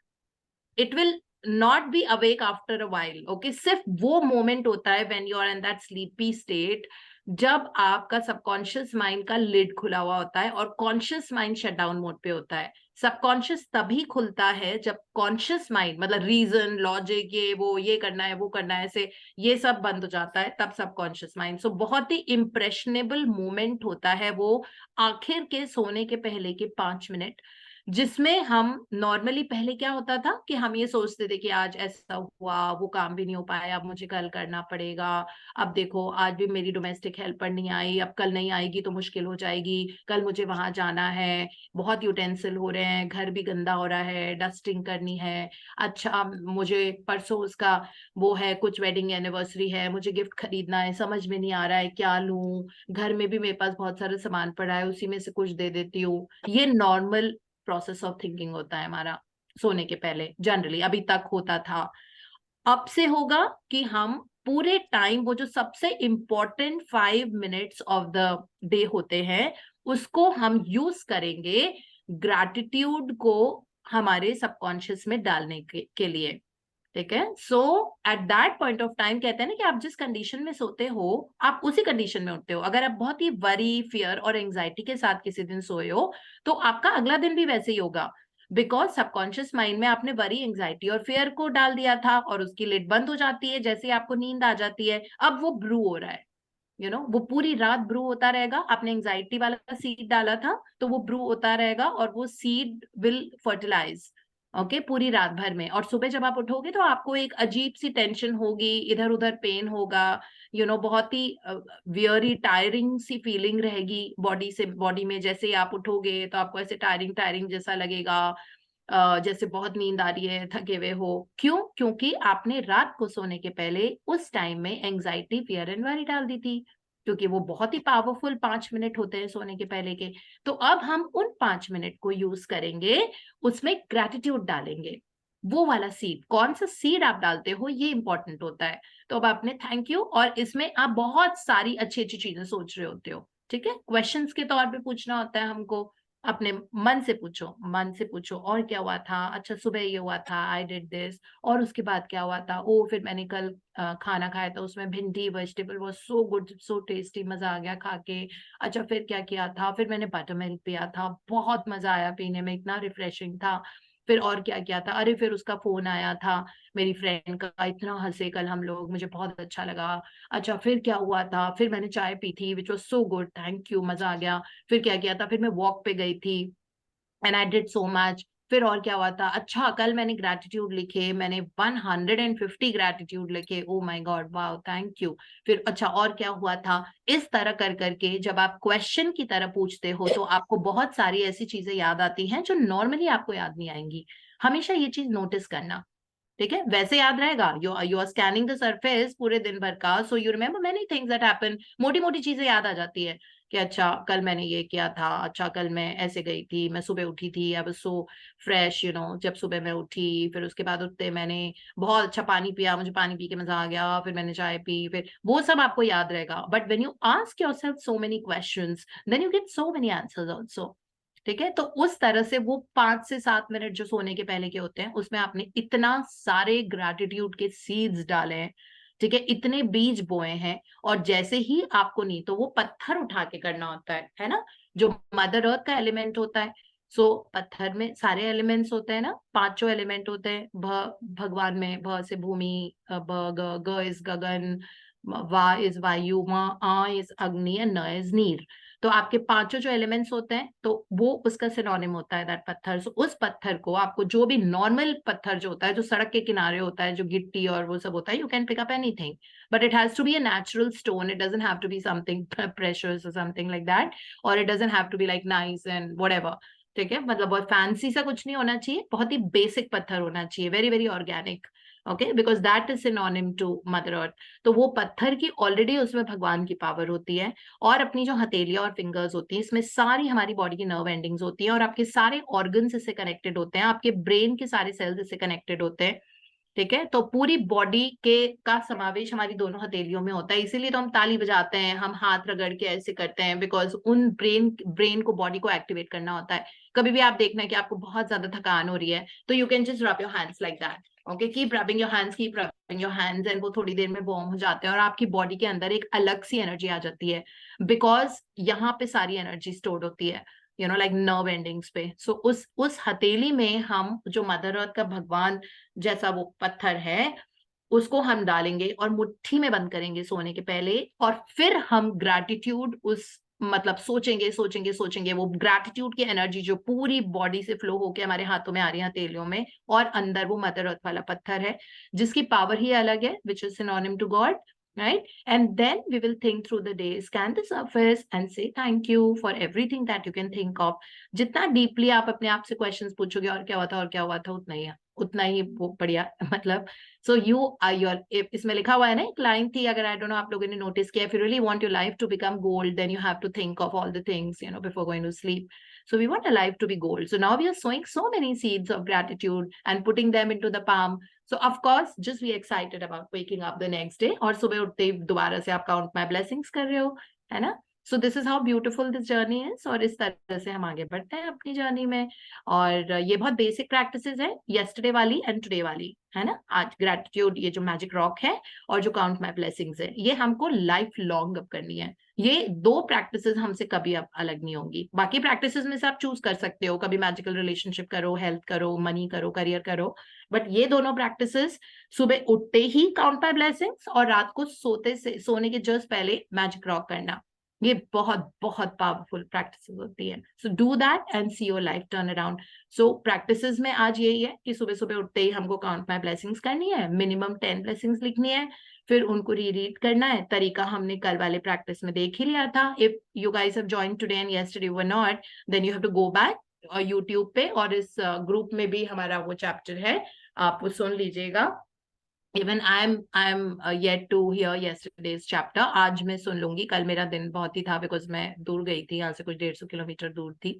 it will not be awake after a while, okay, सिर्फ वो मोमेंट होता है when you are in that sleepy state, जब आपका सबकॉन्शियस माइंड का लिड खुला हुआ होता है और conscious mind shut down mode पे होता है। सबकॉन्शियस तभी खुलता है जब कॉन्शियस माइंड, मतलब रीजन, लॉजिक, ये करना है वो करना है, ऐसे ये सब बंद हो जाता है, तब सबकॉन्शियस माइंड। सो बहुत ही इम्प्रेशनेबल मोमेंट होता है वो, आखिर के सोने के पहले के 5 मिनट, जिसमें हम नॉर्मली, पहले क्या होता था कि हम ये सोचते थे कि आज ऐसा हुआ, वो काम भी नहीं हो पाया, अब मुझे कल करना पड़ेगा, अब देखो आज भी मेरी डोमेस्टिक हेल्पर नहीं आई, अब कल नहीं आएगी तो मुश्किल हो जाएगी, कल मुझे वहां जाना है, बहुत यूटेंसिल हो रहे हैं, घर भी गंदा हो रहा है, डस्टिंग करनी है, अच्छा मुझे परसों उसका वो है, कुछ वेडिंग एनिवर्सरी है, मुझे गिफ्ट खरीदना है, समझ में नहीं आ रहा है क्या लूं, घर में भी मेरे पास बहुत सारा सामान पड़ा है, उसी में से कुछ दे देती हूँ। ये नॉर्मल प्रोसेस ऑफ थिंकिंग होता है हमारा सोने के पहले, जनरली अभी तक होता था। अब से होगा कि हम पूरे टाइम वो जो सबसे important 5 minutes of the day होते हैं उसको हम यूज करेंगे ग्रैटिट्यूड को हमारे सबकॉन्शियस में डालने के लिए, ठीक है। So at that point of time कहते हैं ना कि आप जिस कंडीशन में सोते हो आप उसी कंडीशन में उठते हो। अगर आप बहुत ही वरी, फियर और एंजाइटी के साथ किसी दिन सोए हो तो आपका अगला दिन भी वैसे ही होगा, बिकॉज सबकॉन्शियस माइंड में आपने वरी, एंजाइटी और फियर को डाल दिया था और उसकी लिड बंद हो जाती है जैसे आपको नींद आ जाती है। अब वो ब्रू हो रहा है, वो पूरी रात ब्रू होता रहेगा। आपने एंजाइटी वाला सीड डाला था तो वो ब्रू होता रहेगा और वो सीड विल फर्टिलाइज, ओके, पूरी रात भर में। और सुबह जब आप उठोगे तो आपको एक अजीब सी टेंशन होगी, इधर उधर पेन होगा, बहुत ही वियरी टायरिंग सी फीलिंग रहेगी बॉडी में। जैसे ही आप उठोगे तो आपको ऐसे टायरिंग टायरिंग जैसा लगेगा, जैसे बहुत नींद आ रही है, थके हुए हो। क्यों? क्योंकि आपने रात को सोने के पहले उस टाइम में एंजाइटी, फियर एंड वरी डाल दी थी, क्योंकि वो बहुत ही पावरफुल 5 मिनट होते हैं सोने के पहले के। तो अब हम उन 5 मिनट को यूज करेंगे, उसमें ग्रैटिट्यूड डालेंगे। वो वाला सीड, कौन सा सीड आप डालते हो ये इंपॉर्टेंट होता है। तो अब आपने थैंक यू, और इसमें आप बहुत सारी अच्छी अच्छी चीजें सोच रहे होते हो, ठीक है। क्वेश्चंस के तौर पे पूछना होता है हमको, अपने मन से पूछो और क्या हुआ था, अच्छा सुबह ये हुआ था, आई डिड दिस, और उसके बाद क्या हुआ था, ओ फिर मैंने कल खाना खाया था, उसमें भिंडी vegetable was so good, so tasty, मजा आ गया खा के। अच्छा फिर क्या किया था, फिर मैंने बटर मिल्क पिया था, बहुत मजा आया पीने में, इतना रिफ्रेशिंग था। फिर और क्या किया था, अरे फिर उसका फोन आया था मेरी फ्रेंड का, इतना हंसे कल हम लोग, मुझे बहुत अच्छा लगा। अच्छा फिर क्या हुआ था, फिर मैंने चाय पी थी which was so good, thank you, मजा आ गया। फिर क्या किया था, फिर मैं वॉक पे गई थी and I did so much. फिर और क्या हुआ था, अच्छा कल मैंने ग्रैटिट्यूड लिखे, मैंने 150 ग्रैटिट्यूड लिखे, oh my God, wow, thank you. फिर अच्छा और क्या हुआ था। इस तरह कर करके जब आप क्वेश्चन की तरह पूछते हो तो आपको बहुत सारी ऐसी चीजें याद आती हैं जो नॉर्मली आपको याद नहीं आएंगी। हमेशा ये चीज नोटिस करना, ठीक है। वैसे याद रहेगा, you are scanning the surface पूरे दिन भर का, so you remember many things that happen. मोटी मोटी चीजें याद आ जाती है कि अच्छा कल मैंने ये किया था, अच्छा कल मैं ऐसे गई थी, मैं सुबह उठी थी, आई वाज सो फ्रेश, जब सुबह मैं उठी, फिर उसके बाद उठते मैंने बहुत अच्छा पानी पिया, मुझे पानी पी के मजा आ गया, फिर मैंने चाय पी, फिर वो सब आपको याद रहेगा। But when you ask yourself so many questions then you get so many answers also, ठीक है। तो उस तरह से वो 5 से 7 मिनट जो सोने के पहले के होते हैं उसमें आपने इतना सारे ग्रैटिट्यूड के सीड्स डाले हैं, ठीक है, इतने बीज बोए हैं। और जैसे ही आपको नहीं तो वो पत्थर उठा के करना होता है ना, जो मदर अर्थ का एलिमेंट होता है। सो पत्थर में सारे एलिमेंट्स होते हैं ना, 5 एलिमेंट होते हैं। भगवान में भ से भूमि, ग इज गगन, वा इज वायु, आ इज अग्नि, न इज नीर। तो आपके 5 जो एलिमेंट्स होते हैं तो वो उसका सिनोनिम होता है दैट पत्थर। सो उस पत्थर को आपको, जो भी नॉर्मल पत्थर जो होता है, जो सड़क के किनारे होता है, जो गिट्टी और वो सब होता है, you can pick up anything, but it has to be a natural stone, it doesn't have to be something precious और समथिंग लाइक दैट, और it doesn't have to be like nice and whatever, ठीक है। मतलब बहुत fancy सा कुछ नहीं होना चाहिए, बहुत ही बेसिक पत्थर होना चाहिए, very very organic, okay, because that is synonym to mother earth. तो वो पत्थर की ऑलरेडी उसमें भगवान की पावर होती है, और अपनी जो हथेलियां और फिंगर्स होती हैं इसमें सारी हमारी बॉडी की नर्व एंडिंग्स होती हैं, और आपके सारे ऑर्गन्स इससे कनेक्टेड होते हैं, आपके ब्रेन के सारे सेल्स इससे कनेक्टेड होते हैं, ठीक है। तो पूरी बॉडी के का समावेश हमारी दोनों हथेलियों में होता है, इसीलिए तो हम ताली बजाते हैं, हम हाथ रगड़ के ऐसे करते हैं, बिकॉज उन ब्रेन को, बॉडी को एक्टिवेट करना होता है। कभी भी आप देखना कि आपको बहुत ज्यादा थकान हो रही है तो you can just rub your hands like that, okay, keep rubbing your hands, keep rubbing your hands, and वो थोड़ी देर में वार्म हो जाते हैं और आपकी बॉडी के अंदर एक अलग सी एनर्जी आ जाती है, बिकॉज यहाँ पे सारी एनर्जी स्टोर्ड होती है, लाइक नर्व एंडिंग्स पे। सो उस हथेली में हम जो मदर अर्थ का भगवान जैसा वो पत्थर है उसको हम डालेंगे और मुट्ठी में बंद करेंगे सोने के पहले, और फिर हम ग्रैटिट्यूड मतलब सोचेंगे वो ग्रैटिट्यूड की एनर्जी जो पूरी बॉडी से फ्लो होके हमारे हाथों में आ रही है, हथेलियों में, और अंदर वो मदर अर्थ वाला पत्थर है जिसकी पावर ही अलग है, which is synonym to god, right? And then we will think through the day, scan the surface and say thank you for everything that you can think of. जितना deeply आप अपने आप से क्वेश्चंस पूछोगे और क्या हुआ था उतना ही वो बढ़िया, मतलब सो यू आर योर, इसमें लिखा हुआ है ना, एक लाइन थी, अगर आई डोंट नो आप लोगों ने नोटिस किया, if you really want your life to become gold then you have to think of all the things before going to sleep. So we want a life to be gold. So now we are sowing so many seeds of gratitude and putting them into the palm So of course, just be excited about waking up the next day और सुबह उठते ही दोबारा से आप count my blessings कर रहे हो, है ना? So this is how beautiful this journey is, और इस तरह से हम आगे बढ़ते हैं अपनी जर्नी में। और ये बहुत बेसिक प्रैक्टिसेस है, yesterday वाली एंड टुडे वाली, है ना? आज ग्रेटिट्यूड, ये जो मैजिक रॉक है और जो काउंट माई ब्लेसिंग्स है, ये हमको लाइफ लॉन्ग अब करनी है। ये दो प्रैक्टिसेस हमसे कभी अब अलग नहीं होंगी। बाकी प्रैक्टिसेस में से आप चूज कर सकते हो, कभी मैजिकल रिलेशनशिप करो, हेल्थ करो, मनी करो, करियर करो, बट ये दोनों प्रैक्टिसेस, सुबह उठते ही काउंट माई ब्लेसिंग्स और रात को सोने के जस्ट पहले मैजिक रॉक करना, ये बहुत बहुत पावरफुल प्रैक्टिसेस होती है। So do that and see your life turn around. So practices में आज यही है कि सुबह सुबह उठते ही हमको काउंट माई ब्लेसिंग्स करनी है, मिनिमम 10 ब्लेसिंग्स लिखनी है, फिर उनको रीड करना है। तरीका हमने कल वाले प्रैक्टिस में देख ही लिया था। If you guys have joined today and yesterday whether not, then you have to go back YouTube पे, और इस ग्रुप में भी हमारा वो चैप्टर है, आप वो सुन लीजिएगा। Even I'm yet to hear yesterday's chapter. आज मैं सुन लूंगी, कल मेरा दिन बहुत ही था बिकॉज मैं दूर गई थी, यहाँ से कुछ 150 किलोमीटर दूर थी,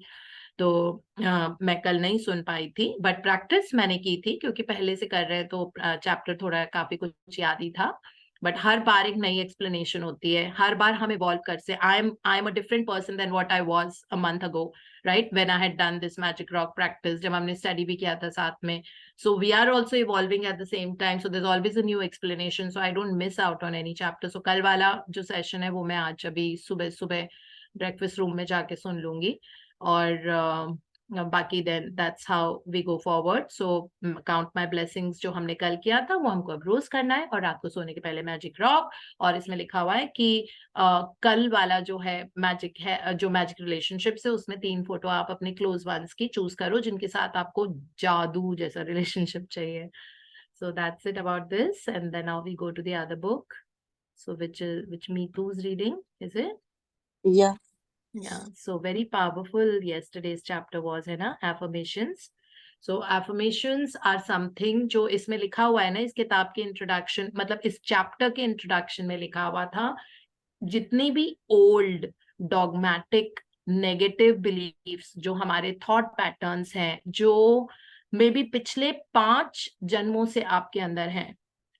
तो मैं कल नहीं सुन पाई थी, बट प्रैक्टिस मैंने की थी क्योंकि पहले से कर रहे हैं तो चैप्टर थोड़ा काफी कुछ याद ही था। बट हर बार एक नई एक्सप्लेनेशन होती है, हर बार हम इवॉल्व कर say I am a different person than what I was a month ago, right, when I had done this magic rock practice, जब हमने स्टडी भी किया था साथ में। So we are also evolving at the same time, so there is always a new explanation, so I don't miss out on any chapter. So कल वाला जो सेशन है वो मैं आज अभी सुबह सुबह ब्रेकफास्ट रूम में जाके सुन लूंगी, और बाकी then that's how we go forward. So count my blessings जो हमने कल किया था वो हमको अब रोज करना है, और रात को सोने के पहले मैजिक रॉक। और इसमें लिखा हुआ है कि कल वाला जो है मैजिक है, जो मैजिक रिलेशनशिप्स है, उसमें 3 फोटो आप अपने क्लोज वंस की चूज करो जिनके साथ आपको जादू जैसा रिलेशनशिप चाहिए। So that's it about this, and then now we go to the other book. So which Meetu's reading, is it? Yeah. Yeah, so very powerful yesterday's chapter was, है ना, affirmations. So affirmations are something जो इसमें लिखा हुआ है ना, इस किताब के इंट्रोडक्शन, मतलब इस चैप्टर के इंट्रोडक्शन में लिखा हुआ था, जितनी भी ओल्ड डॉगमेटिक नेगेटिव बिलीफ्स, जो हमारे थॉट पैटर्न्स हैं, जो मे बी पिछले 5 जन्मों से आपके अंदर हैं,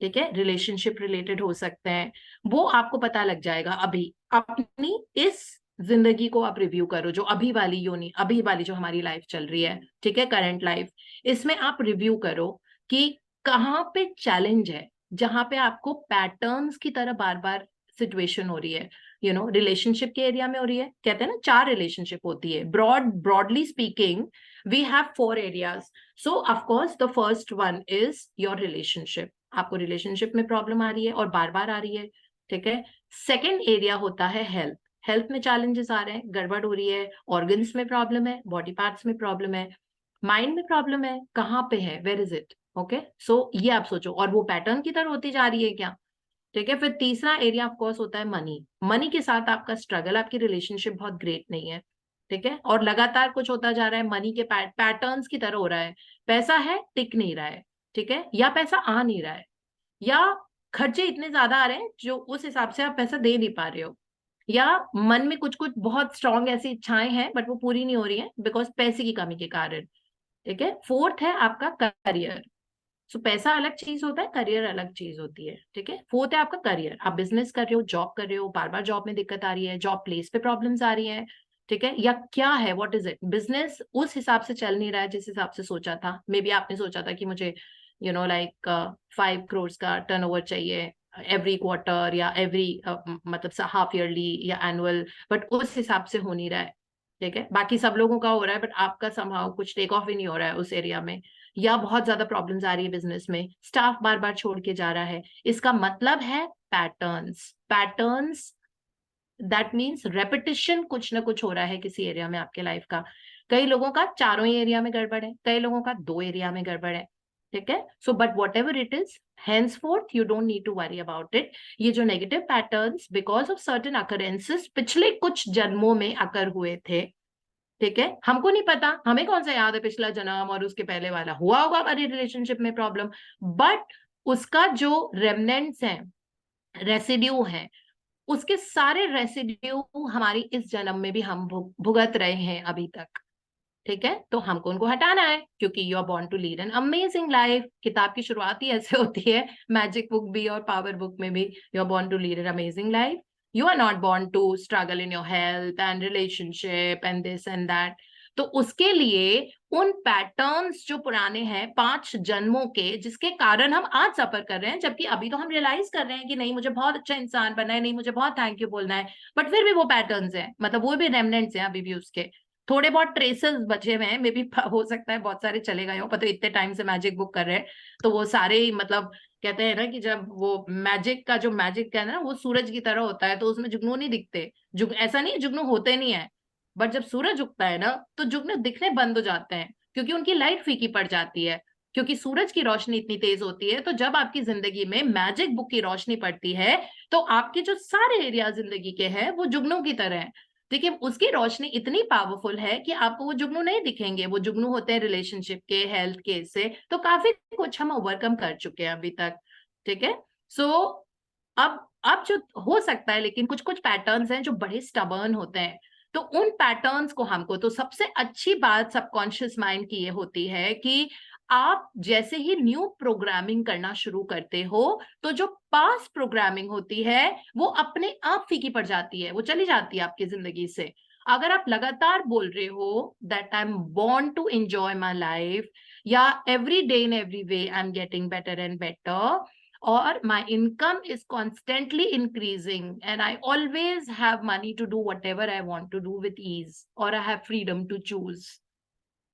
ठीक है, रिलेशनशिप रिलेटेड हो सकते हैं, वो आपको पता लग जाएगा। अभी अपनी इस जिंदगी को आप रिव्यू करो, जो अभी वाली योनि, अभी वाली जो हमारी लाइफ चल रही है, ठीक है, करंट लाइफ, इसमें आप रिव्यू करो कि कहाँ पे चैलेंज है, जहां पे आपको पैटर्न्स की तरह बार बार सिचुएशन हो रही है, यू नो, रिलेशनशिप के एरिया में हो रही है। कहते हैं ना 4 रिलेशनशिप होती है, broadly speaking we have 4 areas. So of course the first one is your relationship, आपको रिलेशनशिप में प्रॉब्लम आ रही है और बार बार आ रही है, ठीक है। सेकेंड एरिया होता है हेल्थ, हेल्थ में चैलेंजेस आ रहे हैं, गड़बड़ हो रही है, ऑर्गन्स में प्रॉब्लम है, बॉडी पार्ट्स में प्रॉब्लम है, माइंड में प्रॉब्लम है, कहाँ पे है, वेयर इज इट, ओके। सो ये आप सोचो, और वो पैटर्न की तरह होती जा रही है क्या, ठीक है। फिर तीसरा एरिया ऑफ कोर्स होता है मनी, मनी के साथ आपका स्ट्रगल, आपकी रिलेशनशिप बहुत ग्रेट नहीं है, ठीक है, और लगातार कुछ होता जा रहा है, मनी के पैटर्न्स की तरह हो रहा है, पैसा है टिक नहीं रहा है, ठीक है, या पैसा आ नहीं रहा है, या खर्चे इतने ज्यादा आ रहे हैं जो उस हिसाब से आप पैसा दे नहीं पा रहे हो, या मन में कुछ कुछ बहुत स्ट्रॉन्ग ऐसी इच्छाएं हैं बट वो पूरी नहीं हो रही है बिकॉज पैसे की कमी के कारण, ठीक है। फोर्थ है आपका करियर। सो पैसा अलग चीज होता है, करियर अलग चीज होती है, ठीक है। फोर्थ है आपका करियर, आप बिजनेस कर रहे हो, जॉब कर रहे हो, बार बार जॉब में दिक्कत आ रही है, जॉब प्लेस पे प्रॉब्लम्स आ रही है, ठीक है, या क्या है, व्हाट इज इट, बिजनेस उस हिसाब से चल नहीं रहा है जिस हिसाब से सोचा था। मे बी आपने सोचा था कि मुझे यू नो लाइक 5 करोड़ का टर्नओवर चाहिए एवरी क्वार्टर या एवरी मतलब हाफ ईयरली या एनुअल, बट उस हिसाब से हो नहीं रहा है, ठीक है। बाकी सब लोगों का हो रहा है बट आपका समहाउ कुछ टेक ऑफ ही नहीं हो रहा है उस एरिया में, या बहुत ज्यादा प्रॉब्लम्स आ रही है बिजनेस में, स्टाफ बार बार छोड़ के जा रहा है। इसका मतलब है पैटर्न्स दैट मीन्स रेपिटिशन, कुछ ना कुछ हो रहा है किसी एरिया में आपके लाइफ का। कई लोगों का 4 ही एरिया में गड़बड़ है, कई लोगों का 2 एरिया में गड़बड़ है, ठीक है। So but what ever it is, henceforth you don't need to worry about it. ये जो negative patterns because of certain occurrences पिछले कुछ जन्मों में अकर हुए थे, ठीक है, हमको नहीं पता, हमें कौन सा याद है पिछला जन्म और उसके पहले वाला, हुआ होगा हमारी रिलेशनशिप में प्रॉब्लम, बट उसका जो रेमनेंट्स हैं, रेसिड्यू हैं, उसके सारे रेसिड्यू हमारी इस जन्म में भी हम भुगत रहे हैं अभी तक, ठीक है, तो हमको उनको हटाना है, क्योंकि you are born to lead an amazing life. किताब की शुरुआत ही ऐसे होती है, मैजिक बुक भी और पावर बुक में भी, you are born to lead an amazing life. You are not born to struggle in your health and relationship and this and that. तो उसके लिए उन पैटर्न्स जो पुराने हैं 5 जन्मों के, जिसके कारण हम आज सफर कर रहे हैं, जबकि अभी तो हम रियलाइज कर रहे हैं कि नहीं मुझे बहुत अच्छा इंसान बनना है, नहीं मुझे बहुत थैंक यू बोलना है, बट फिर भी वो पैटर्न्स हैं, मतलब वो भी रेमनेंट्स हैं अभी भी उसके, थोड़े बहुत ट्रेसेस बचे हुए हैं, मे बी हो सकता है बहुत सारे चले गए हो, पता इतने टाइम से मैजिक बुक कर रहे हैं तो वो सारे ही, मतलब कहते हैं ना कि जब वो मैजिक का जो मैजिक है ना वो सूरज की तरह होता है, तो उसमें जुगनू नहीं दिखते, ऐसा नहीं जुगनू होते नहीं है, बट जब सूरज उगता है ना तो जुगनू दिखने बंद हो जाते हैं, क्योंकि उनकी लाइट फीकी पड़ जाती है, क्योंकि सूरज की रोशनी इतनी तेज होती है। तो जब आपकी जिंदगी में मैजिक बुक की रोशनी पड़ती है तो आपके जो सारे एरिया जिंदगी के हैं वो जुगनू की तरह है। देखिए उसकी रोशनी इतनी पावरफुल है कि आपको वो जुगनू नहीं दिखेंगे, वो जुगनू होते हैं रिलेशनशिप के, हेल्थ के, से तो काफी कुछ हम ओवरकम कर चुके हैं अभी तक, ठीक है। सो अब जो हो सकता है, लेकिन कुछ कुछ पैटर्न्स हैं जो बड़े स्टबर्न होते हैं, तो उन पैटर्न्स को हमको, तो सबसे अच्छी बात सबकॉन्शियस माइंड की ये होती है कि आप जैसे ही न्यू प्रोग्रामिंग करना शुरू करते हो तो जो पास्ट प्रोग्रामिंग होती है वो अपने आप फीकी पड़ जाती है, वो चली जाती है आपकी जिंदगी से। अगर आप लगातार बोल रहे हो that I am born to enjoy my life, या every day in every way I am getting better and better, or my income is constantly increasing and I always have money to do whatever I want to do with ease, or I have freedom to choose,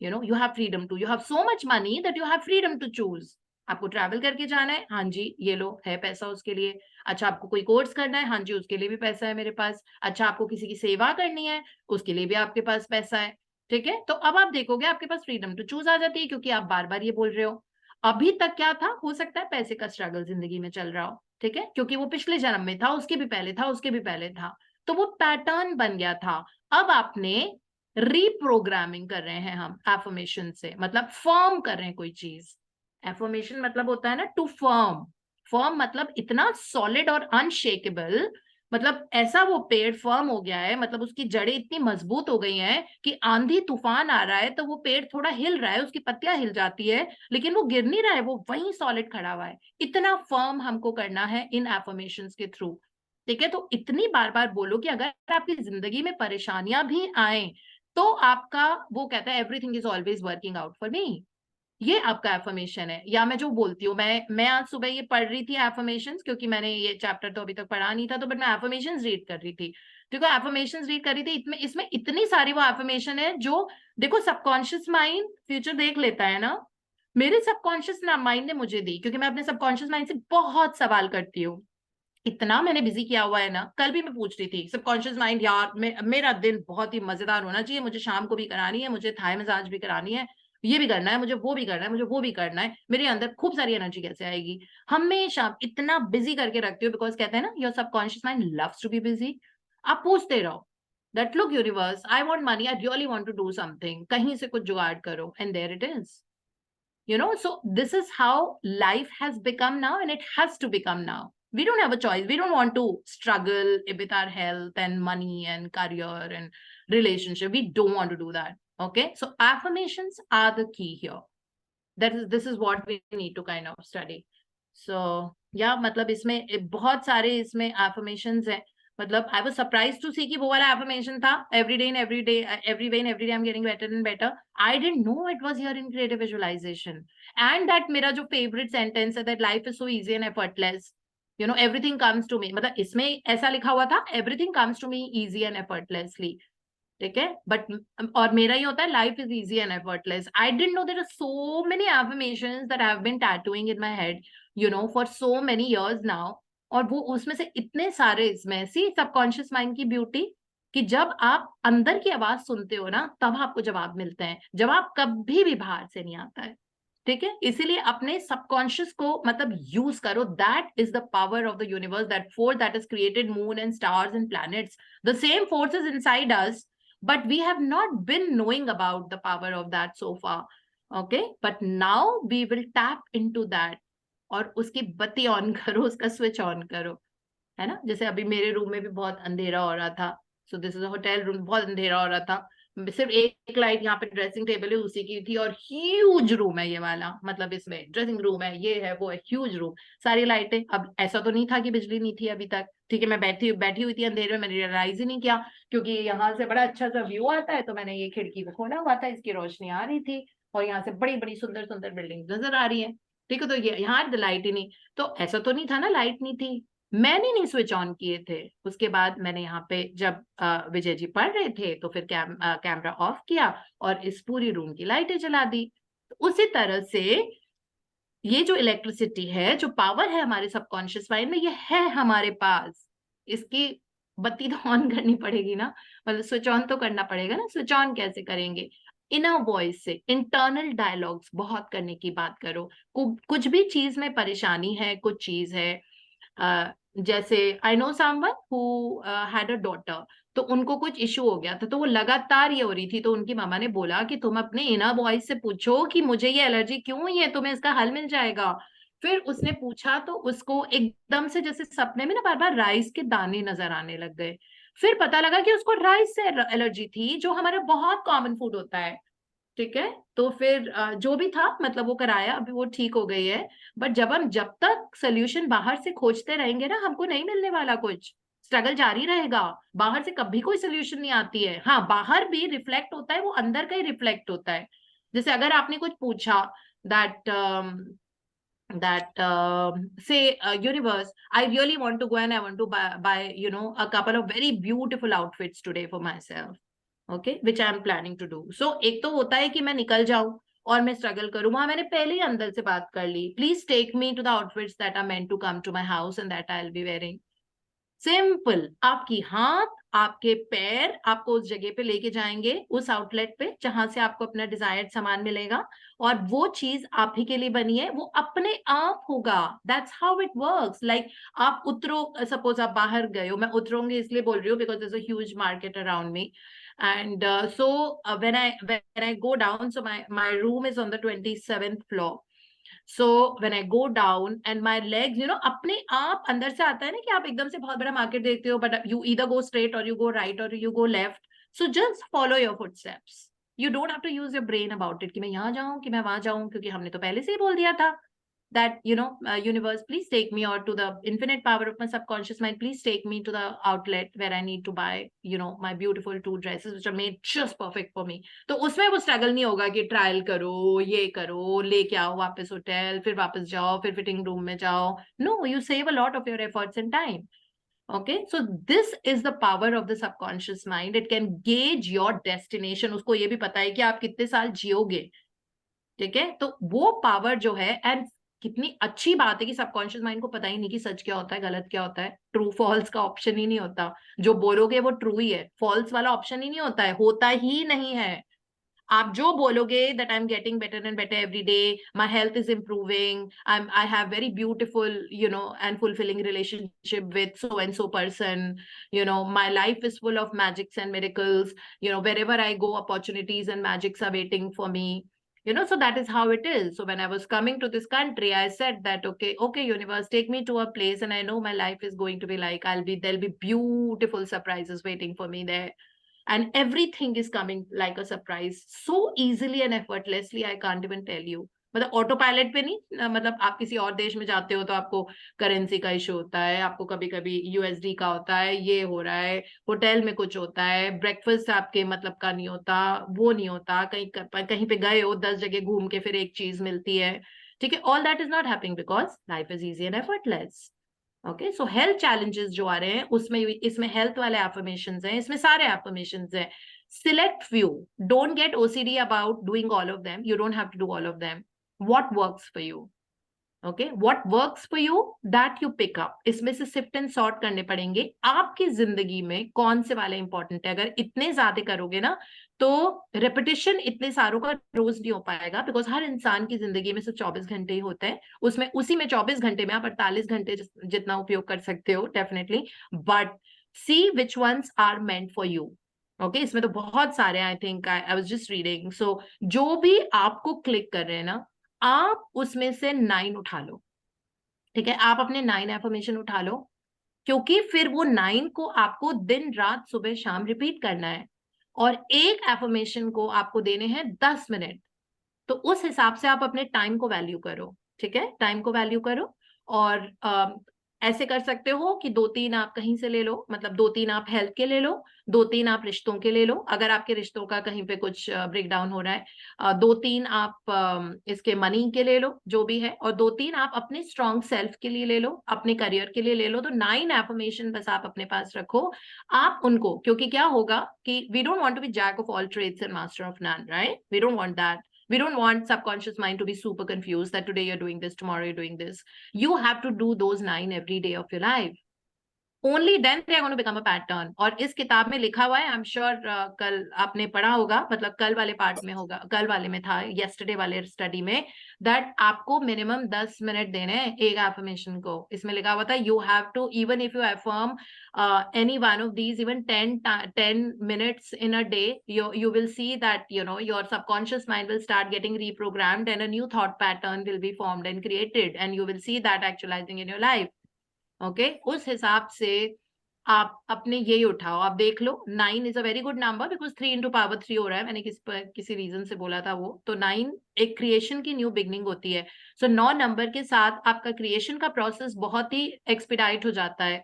you know, you have freedom to, you have so much money that you have freedom to choose। आपको travel करके जाना है, हाँ जी ये लो है पैसा उसके लिए। अच्छा आपको कोई कोर्स करना है, हाँ जी उसके लिए भी पैसा है मेरे पास। अच्छा आपको किसी की सेवा करनी है, उसके लिए भी आपके पास पैसा है, ठीक है। तो अब आप देखोगे आपके पास फ्रीडम टू चूज आ जाती है, क्योंकि आप बार बार ये बोल रहे हो। अभी तक क्या था, हो सकता है पैसे का स्ट्रगल जिंदगी में चल रहा हो, ठीक है, क्योंकि वो पिछले जन्म में था, उसके भी पहले था, उसके भी पहले था, तो वो पैटर्न बन गया था। अब आपने रीप्रोग्रामिंग कर रहे हैं हम एफर्मेशन से, मतलब फर्म कर रहे हैं कोई चीज। एफर्मेशन मतलब होता है ना टू फर्म, फर्म मतलब इतना सॉलिड और अनशेकेबल, मतलब ऐसा वो पेड़ फर्म हो गया है, मतलब उसकी जड़ें इतनी मजबूत हो गई हैं कि आंधी तूफान आ रहा है तो वो पेड़ थोड़ा हिल रहा है, उसकी पत्तियां हिल जाती है, लेकिन वो गिर नहीं रहा है, वो वहीं सॉलिड खड़ा हुआ है। इतना फर्म हमको करना है इन एफर्मेशंस के थ्रू, ठीक है। तो इतनी बार बार बोलो कि अगर आपकी जिंदगी में परेशानियां भी आए तो आपका, वो कहता है everything is always working out for me, ये आपका एफर्मेशन है। या मैं जो बोलती हूँ, मैं आज सुबह ये पढ़ रही थी एफर्मेशंस, क्योंकि मैंने ये चैप्टर तो अभी तक पढ़ा नहीं था, तो बट मैं एफर्मेशंस रीड कर रही थी। देखो एफर्मेशंस रीड कर रही थी, इसमें इतनी सारी वो एफर्मेशन है जो, देखो सबकॉन्शियस माइंड फ्यूचर देख लेता है ना, मेरे सबकॉन्शियस माइंड ने मुझे दी, क्योंकि मैं अपने सबकॉन्शियस माइंड से बहुत सवाल करती हूँ, इतना मैंने बिजी किया हुआ है ना। कल भी मैं पूछ रही थी सबकॉन्शियस माइंड, यार मेरा दिन बहुत ही मजेदार होना चाहिए, मुझे शाम को भी करानी है, मुझे थाई मसाज भी करानी है, ये भी करना है, मुझे वो भी करना है, मुझे वो भी करना है, मेरे अंदर खूब सारी एनर्जी कैसे आएगी। हमेशा इतना बिजी करके रखती हूँ, बिकॉज कहते हैं ना your subconscious mind loves to be busy. आप पूछते रहो that look universe, I want money, I really want to do something, कहीं से कुछ जुगाड़ करो, and there it is, you know। So this is how life has become now, and it has to become now. We don't have a choice. We don't want to struggle with our health and money and career and relationship. We don't want to do that, okay? So affirmations are the key here. This is what we need to kind of study. So yeah, मतलब इसमें बहुत सारे इसमें affirmations हैं, मतलब I was surprised to see कि वो वाला affirmation था every day and every day, every way and every day I'm getting better and better. I didn't know it was here in creative visualization. And that मेरा जो favorite sentence है, that life is so easy and effortless, you know, everything comes to me, मतलब इसमें ऐसा लिखा हुआ था everything comes to me easy and effortlessly, ठीक है। बट और मेरा ही होता है life is easy and effortless. I didn't know there are so many affirmations that I have been tattooing in my head, you know, for so many years now. और वो उसमें से इतने सारे, इसमें सी सबकॉन्शियस माइंड की ब्यूटी, कि जब आप अंदर की आवाज सुनते हो ना तब आपको जवाब मिलते हैं, जवाब कभी भी बाहर से नहीं आता है, ठीक है। इसीलिए अपने सबकॉन्शियस को मतलब यूज करो, that is the power of the universe, that force that is created moon and stars and planets, the same force is inside us, but we have not been knowing about the power of that so far, okay? But now we will tap into that, और उसकी बत्ती on करो, उसका switch on करो, है ना। जैसे अभी मेरे रूम में भी बहुत अंधेरा हो रहा था, so this is a hotel room, बहुत अंधेरा हो रहा था, सिर्फ एक लाइट यहाँ पे ड्रेसिंग टेबल है उसी की थी, और ह्यूज रूम है ये वाला, मतलब इसमें ड्रेसिंग रूम है, ये है वो है, ह्यूज रूम, सारी लाइटें। अब ऐसा तो नहीं था कि बिजली नहीं थी अभी तक, ठीक है, मैं बैठी हुई थी अंधेरे में, मैंने रियलाइज ही नहीं किया, क्योंकि यहाँ से बड़ा अच्छा सा व्यू आता है, तो मैंने ये खिड़की को खोला हुआ था, इसकी रोशनी आ रही थी, और यहाँ से बड़ी बड़ी सुंदर सुंदर बिल्डिंग नजर आ रही है, ठीक है। तो ये यहाँ लाइट ही नहीं, तो ऐसा तो नहीं था ना लाइट नहीं थी, मैंने नहीं स्विच ऑन किए थे। उसके बाद मैंने यहाँ पे जब विजय जी पढ़ रहे थे तो फिर कैमरा ऑफ किया और इस पूरी रूम की लाइटें जला दी। तो उसी तरह से ये जो इलेक्ट्रिसिटी है, जो पावर है हमारे सबकॉन्शियस माइंड में, ये है हमारे पास, इसकी बत्ती तो ऑन करनी पड़ेगी ना, मतलब स्विच ऑन तो करना पड़ेगा ना। स्विच ऑन कैसे करेंगे? इनर वॉइस से, इंटरनल डायलॉग्स बहुत करने की बात करो। कुछ भी चीज में परेशानी है, कुछ चीज है, जैसे I know someone who had a daughter, तो उनको कुछ इशू हो गया था, तो वो लगातार ये हो रही थी, तो उनकी मामा ने बोला कि तुम अपने इनर वॉइस से पूछो कि मुझे ये एलर्जी क्यों हुई है, तुम्हें इसका हल मिल जाएगा। फिर उसने पूछा तो उसको एकदम से जैसे सपने में ना बार बार राइस के दाने नजर आने लग गए। फिर पता लगा कि उसको राइस से एलर्जी थी, जो हमारा बहुत कॉमन फूड होता है, ठीक है। तो फिर जो भी था मतलब वो कराया, अभी वो ठीक हो गई है। बट जब तक सोल्यूशन बाहर से खोजते रहेंगे ना, हमको नहीं मिलने वाला कुछ, स्ट्रगल जारी रहेगा। बाहर से कभी कोई सोल्यूशन नहीं आती है। हाँ, बाहर भी रिफ्लेक्ट होता है, वो अंदर का ही रिफ्लेक्ट होता है। जैसे अगर आपने कुछ पूछा that say universe, I really want to go and I want to buy a couple of very beautiful outfits today for myself, okay, which I am planning to do. So एक तो होता है कि मैं निकल जाऊं और मैं स्ट्रगल करूं, वहां मैंने पहले ही अंदर से बात कर ली, please take me to the outfits that are meant to come to my house and that I will be wearing. Simple, आपकी हाथ आपके पैर आपको उस जगह पे लेके जाएंगे, उस आउटलेट पे जहां से आपको अपना डिजायर्ड सामान मिलेगा, और वो चीज आप ही के लिए बनी है, वो अपने आप होगा। That's how it works. Like आप उतरो, सपोज आप बाहर गए हो, मैं उतरूंगी इसलिए बोल रही हूँ because there is a huge market around me, and so when I go down, so my room is on the 27th floor. So when I go down and my legs, अपने आप अंदर से आता है ना कि आप एकदम से बहुत बड़ा मार्केट देखते हो, but you either go straight or you go right or you go left. So just follow your footsteps. You don't have to use your brain about it कि मैं यहाँ जाऊं कि मैं वहां जाऊं, क्योंकि हमने तो पहले से ही बोल दिया था that universe, please take me, or to the infinite power of my subconscious mind, please take me to the outlet where I need to buy my beautiful 2 dresses which are made just perfect for me. तो उसमें वो struggle नहीं होगा कि trial करो, ये करो, लेके आओ वापस होटल, फिर वापस जाओ, फिर फिटिंग रूम में जाओ। No, you save a lot of your efforts and time. Okay, so this is the power of the subconscious mind. It can gauge your destination. उसको ये भी पता है कि आप कितने साल जियोगे, ठीक है। तो वो पावर जो है, एंड कितनी अच्छी बात है कि सबकॉन्शियस माइंड को पता ही नहीं कि सच क्या होता है, गलत क्या होता है, ट्रू फॉल्स का ऑप्शन ही नहीं होता। जो बोलोगे वो ट्रू ही है, फॉल्स वाला ऑप्शन ही नहीं होता है, होता ही नहीं है। आप जो बोलोगे that I am getting better and better every day, my health is improving, I have very beautiful and fulfilling relationship with so and so person, my life is full of magics and miracles, wherever I go, opportunities and magics are waiting for me. So that is how it is. So when I was coming to this country, I said that, okay, universe, take me to a place, and I know my life is going to be like, there'll be beautiful surprises waiting for me there. And everything is coming like a surprise so easily and effortlessly, I can't even tell you. मतलब auto pilot पे नहीं, मतलब आप किसी और देश में जाते हो तो आपको करेंसी का इशू होता है, आपको कभी कभी यूएसडी का होता है, ये हो रहा है, होटल में कुछ होता है, ब्रेकफास्ट आपके मतलब का नहीं होता, वो नहीं होता, कहीं पे गए हो 10 जगह घूम के फिर एक चीज मिलती है, ठीक है। All that is not happening because life is easy and effortless. Okay, so health challenges जो आ रहे हैं उसमें, इसमें हेल्थ वाले एफर्मेशंस हैं, इसमें सारे एफर्मेशंस हैं। Select few. Don't get OCD about doing all of them. You don't have to do all of them. What works for you? Okay, what works for you, that you pick up. इसमें से shift and sort करने पड़ेंगे। आपकी जिंदगी में कौन से वाले इंपॉर्टेंट है, अगर इतने ज्यादा करोगे ना तो रेपिटेशन इतने सारों का रोज नहीं हो पाएगा, बिकॉज हर इंसान की जिंदगी में सिर्फ 24 घंटे ही होते हैं, उसमें उसी में 24 घंटे में आप 48 घंटे जितना उपयोग कर सकते हो definitely, but see which ones are meant for you. Okay, इसमें तो बहुत सारे, I think I was just reading, so जो भी आपको क्लिक कर रहे हैं ना, आप उसमें से 9 उठा लो, ठीक है। आप अपने 9 एफर्मेशन उठा लो, क्योंकि फिर वो 9 को आपको दिन रात सुबह शाम रिपीट करना है। और एक एफर्मेशन को आपको देने हैं 10 मिनट। तो उस हिसाब से आप अपने टाइम को वैल्यू करो, ठीक है, टाइम को वैल्यू करो। और ऐसे कर सकते हो कि 2-3 आप कहीं से ले लो, मतलब 2-3 आप हेल्थ के ले लो, 2-3 आप रिश्तों के ले लो, अगर आपके रिश्तों का कहीं पे कुछ ब्रेक डाउन हो रहा है, 2-3 आप इसके मनी के ले लो, जो भी है, और 2-3 आप अपने स्ट्रॉन्ग सेल्फ के लिए ले लो, अपने करियर के लिए ले लो। तो 9 एफर्मेशन बस आप अपने पास रखो। आप उनको, क्योंकि क्या होगा कि we don't want to be jack of all trades and master of none, right? We don't want that. We don't want subconscious mind to be super confused that today you're doing this, tomorrow you're doing this. You have to do those 9 every day of your life. Only then they are going to become a pattern. और इस किताब में लिखा हुआ है, I am sure कल आपने पढ़ा होगा, मतलब कल वाले पार्ट में होगा, कल वाले में था, yesterday वाले स्टडी में, दैट आपको मिनिमम 10 मिनट देने हैं एक एफर्मेशन को। इसमें लिखा हुआ था you have to, even if you affirm any one of these, even 10 minutes in a day, you will see that your subconscious mind will start getting reprogrammed and a new thought pattern will be formed and created, and you will see that actualizing in your life. Okay उस हिसाब से आप अपने यही उठाओ, आप देख लो 9 is a very good number because 3 into power 3 हो रहा है, मैंने किसी रीजन से बोला था वो, तो 9 एक क्रिएशन की न्यू बिगनिंग होती है। सो 9 नंबर के साथ आपका क्रिएशन का प्रोसेस बहुत ही एक्सपीडाइट हो जाता है,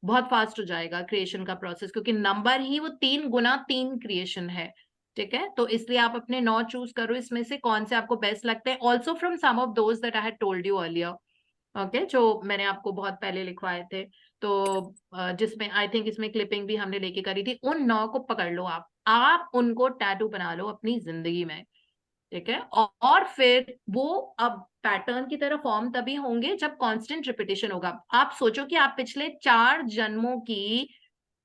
बहुत फास्ट हो जाएगा क्रिएशन का प्रोसेस, क्योंकि नंबर ही वो 3 गुना 3 क्रिएशन है, ठीक है? तो इसलिए आप अपने 9 चूज करो, इसमें से कौन से आपको बेस्ट लगते हैं, also from some of those that I had told you earlier, okay, जो मैंने आपको बहुत पहले लिखवाए थे। तो जिसमें आई थिंक इसमें क्लिपिंग भी हमने लेके करी थी, उन 9 को पकड़ लो, आप उनको टैटू बना लो अपनी जिंदगी में, ठीक है? और फिर वो अब पैटर्न की तरह फॉर्म तभी होंगे जब कांस्टेंट रिपीटिशन होगा। आप सोचो कि आप पिछले 4 जन्मों की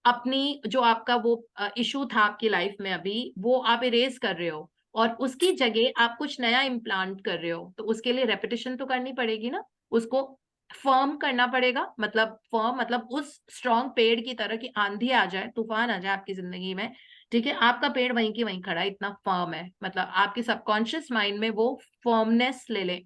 अपनी जो आपका वो इशू था आपकी लाइफ में अभी, वो आप इरेज कर रहे हो और उसकी जगह आप कुछ नया इम्प्लांट कर रहे हो, तो उसके लिए रेपिटेशन तो करनी पड़ेगी ना, उसको फर्म करना पड़ेगा। मतलब फर्म मतलब उस स्ट्रॉन्ग पेड़ की तरह की आंधी आ जाए, तूफान आ जाए आपकी जिंदगी में, ठीक है, आपका पेड़ वहीं की वहीं खड़ा है, इतना फर्म है, मतलब आपके सबकॉन्शियस माइंड में वो फर्मनेस ले ले,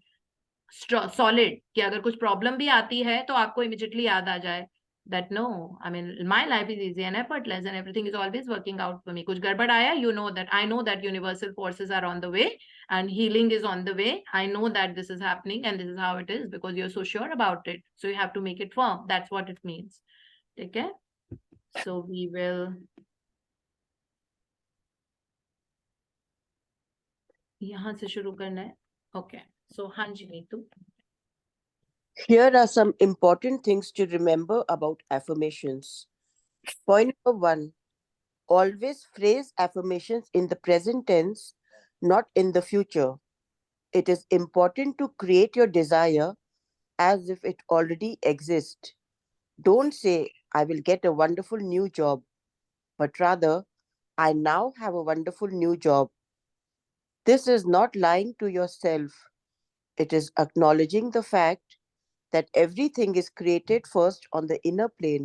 सॉलिड, कि अगर कुछ प्रॉब्लम भी आती है तो आपको इमिडिएटली याद आ जाए that no, I mean my life is easy and effortless and everything is always working out for me. कुछ गड़बड़ आया, you know that I know that universal forces are on the way and healing is on the way. I know that this is happening and this is how it is because you're so sure about it. So you have to make it firm. That's what it means. ठीक है? So we will यहाँ से शुरू करना है. Okay. So हाँ जी Neetu. Here are some important things to remember about affirmations. Point number 1, always phrase affirmations in the present tense, not in the future. It is important to create your desire as if it already exists. Don't say, I will get a wonderful new job, but rather, I now have a wonderful new job. This is not lying to yourself. It is acknowledging the fact that everything is created first on the inner plane